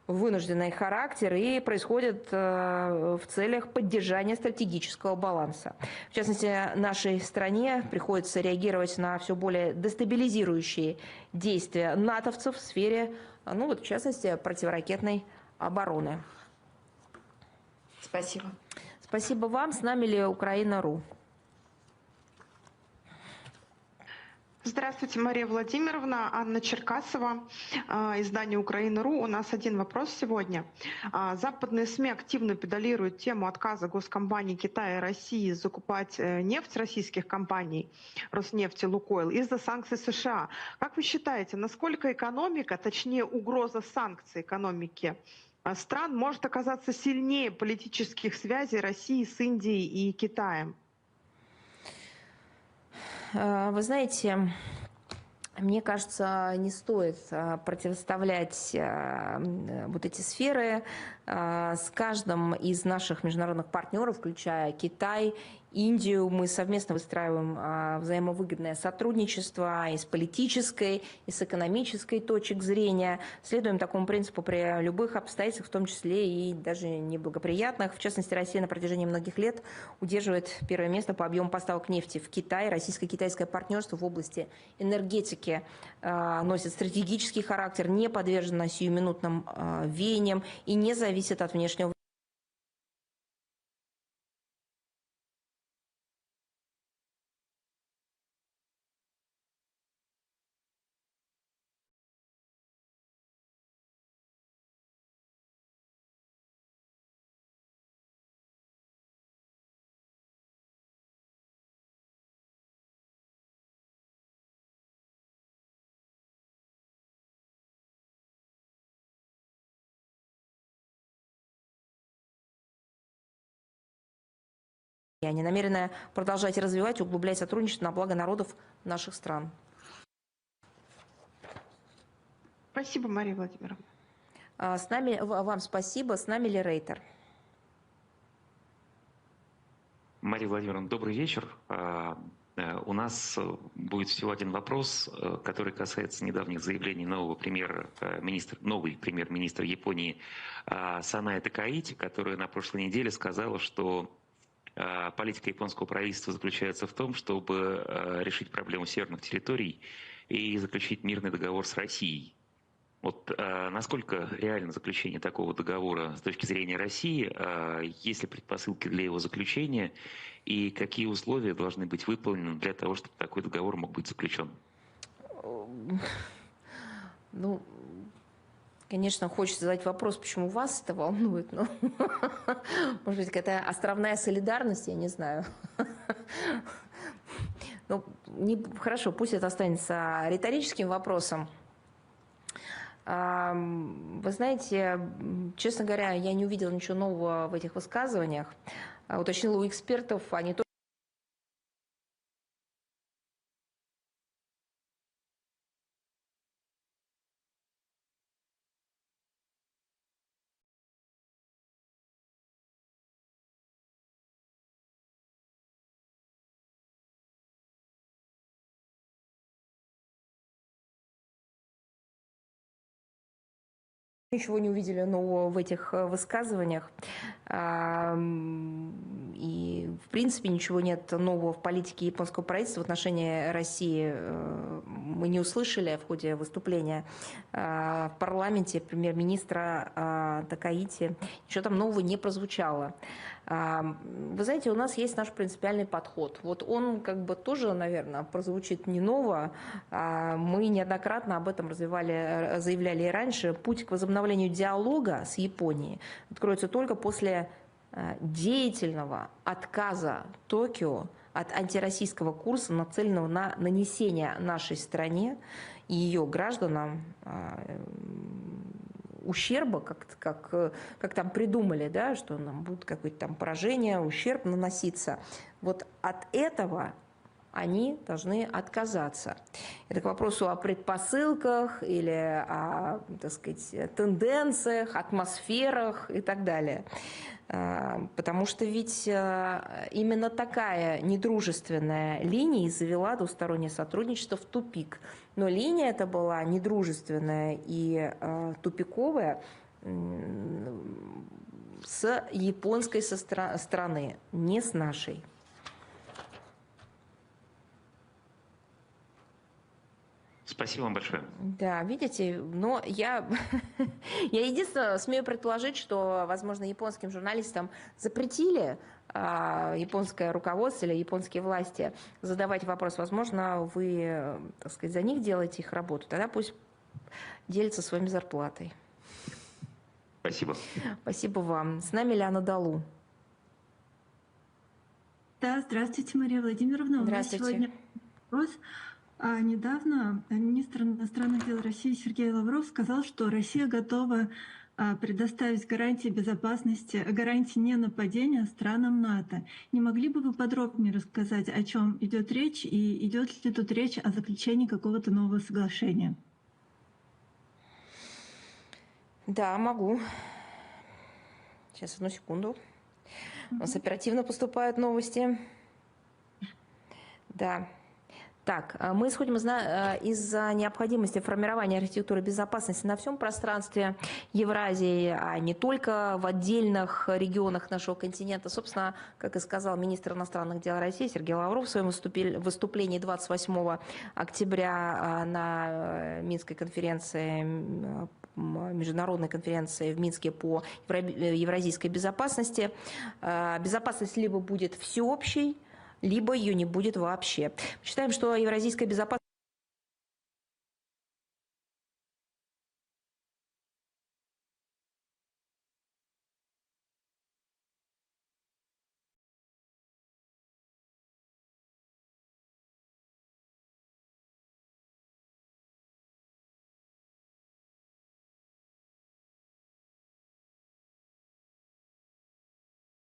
Speaker 3: вынужденный характер и происходит в целях поддержания стратегического баланса. В частности, нашей стране приходится реагировать на все более дестабилизирующие действия натовцев в сфере, в частности, противоракетной обороны.
Speaker 4: Спасибо.
Speaker 3: Спасибо вам. С нами ли Украина.ру?
Speaker 5: Здравствуйте, Мария Владимировна, Анна Черкасова, издание «Украина.ру». У нас один вопрос сегодня. Западные СМИ активно педалируют тему отказа госкомпаний Китая и России закупать нефть российских компаний Роснефть и Лукойл из-за санкций США. Как вы считаете, насколько экономика, точнее угроза санкций экономики стран может оказаться сильнее политических связей России с Индией и Китаем?
Speaker 3: Вы знаете, мне кажется, не стоит противоставлять вот эти сферы. С каждым из наших международных партнеров, включая Китай, Индию, мы совместно выстраиваем взаимовыгодное сотрудничество и с политической, и с экономической точек зрения. Следуем такому принципу при любых обстоятельствах, в том числе и даже неблагоприятных. В частности, Россия на протяжении многих лет удерживает первое место по объему поставок нефти в Китай. Российско-китайское партнерство в области энергетики носит стратегический характер, не подвержено сиюминутным веяниям и не зависит от внешнего. Они намерены продолжать развивать и углублять сотрудничество на благо народов наших стран.
Speaker 5: Спасибо, Мария Владимировна.
Speaker 3: С нами, вам спасибо. С нами ли Рейтер?
Speaker 6: Мария Владимировна, добрый вечер. У нас будет всего один вопрос, который касается недавних заявлений новый премьер-министр Японии Санае Такаити, которая на прошлой неделе сказала, что политика японского правительства заключается в том, чтобы решить проблему северных территорий и заключить мирный договор с Россией. Вот насколько реально заключение такого договора с точки зрения России, есть ли предпосылки для его заключения и какие условия должны быть выполнены для того, чтобы такой договор мог быть заключен?
Speaker 3: Конечно, хочется задать вопрос, почему вас это волнует, но, может быть, какая-то островная солидарность, я не знаю. Хорошо, пусть это останется риторическим вопросом. Вы знаете, честно говоря, я не увидела ничего нового в этих высказываниях. Уточнила у экспертов, они тоже ничего не увидели нового в этих высказываниях. И, в принципе, ничего нет нового в политике японского правительства в отношении России. Мы не услышали в ходе выступления в парламенте премьер-министра Такаити. Ничего там нового не прозвучало. Вы знаете, у нас есть наш принципиальный подход. Вот он как бы тоже, наверное, прозвучит не ново. Мы неоднократно об этом заявляли и раньше. Путь к возобновлению диалога с Японией откроется только после деятельного отказа Токио от антироссийского курса, нацеленного на нанесение нашей стране и ее гражданам ущерба, как там придумали, да, что нам будет какое-то там поражение, ущерб наноситься. Вот от этого они должны отказаться. Это к вопросу о предпосылках или о, так сказать, тенденциях, атмосферах и так далее. Потому что ведь именно такая недружественная линия завела двустороннее сотрудничество в тупик. Но линия эта была недружественная и тупиковая с японской стороны, не с нашей.
Speaker 6: Спасибо вам большое.
Speaker 3: Да, видите, но я единственное смею предположить, что, возможно, японским журналистам запретили японское руководство или японские власти задавать вопрос. Возможно, вы, так сказать, за них делаете их работу. Тогда пусть делятся своими зарплатой.
Speaker 6: Спасибо.
Speaker 3: Спасибо вам. С нами Лиана Далу.
Speaker 7: Да, здравствуйте, Мария Владимировна.
Speaker 3: Здравствуйте.
Speaker 7: У нас сегодня вопрос. Недавно министр иностранных дел России Сергей Лавров сказал, что Россия готова предоставить гарантии безопасности, гарантии ненападения странам НАТО. Не могли бы вы подробнее рассказать, о чем идет речь и идет ли тут речь о заключении какого-то нового соглашения?
Speaker 3: Да, могу. Сейчас, одну секунду. У нас оперативно поступают новости. Да. Так, мы исходим из необходимости формирования архитектуры безопасности на всем пространстве Евразии, а не только в отдельных регионах нашего континента. Собственно, как и сказал министр иностранных дел России Сергей Лавров в своем выступлении 28 октября на Минской конференции, международной конференции в Минске по евразийской безопасности. Безопасность либо будет всеобщей, либо ее не будет вообще. Мы считаем, что евразийская безопасность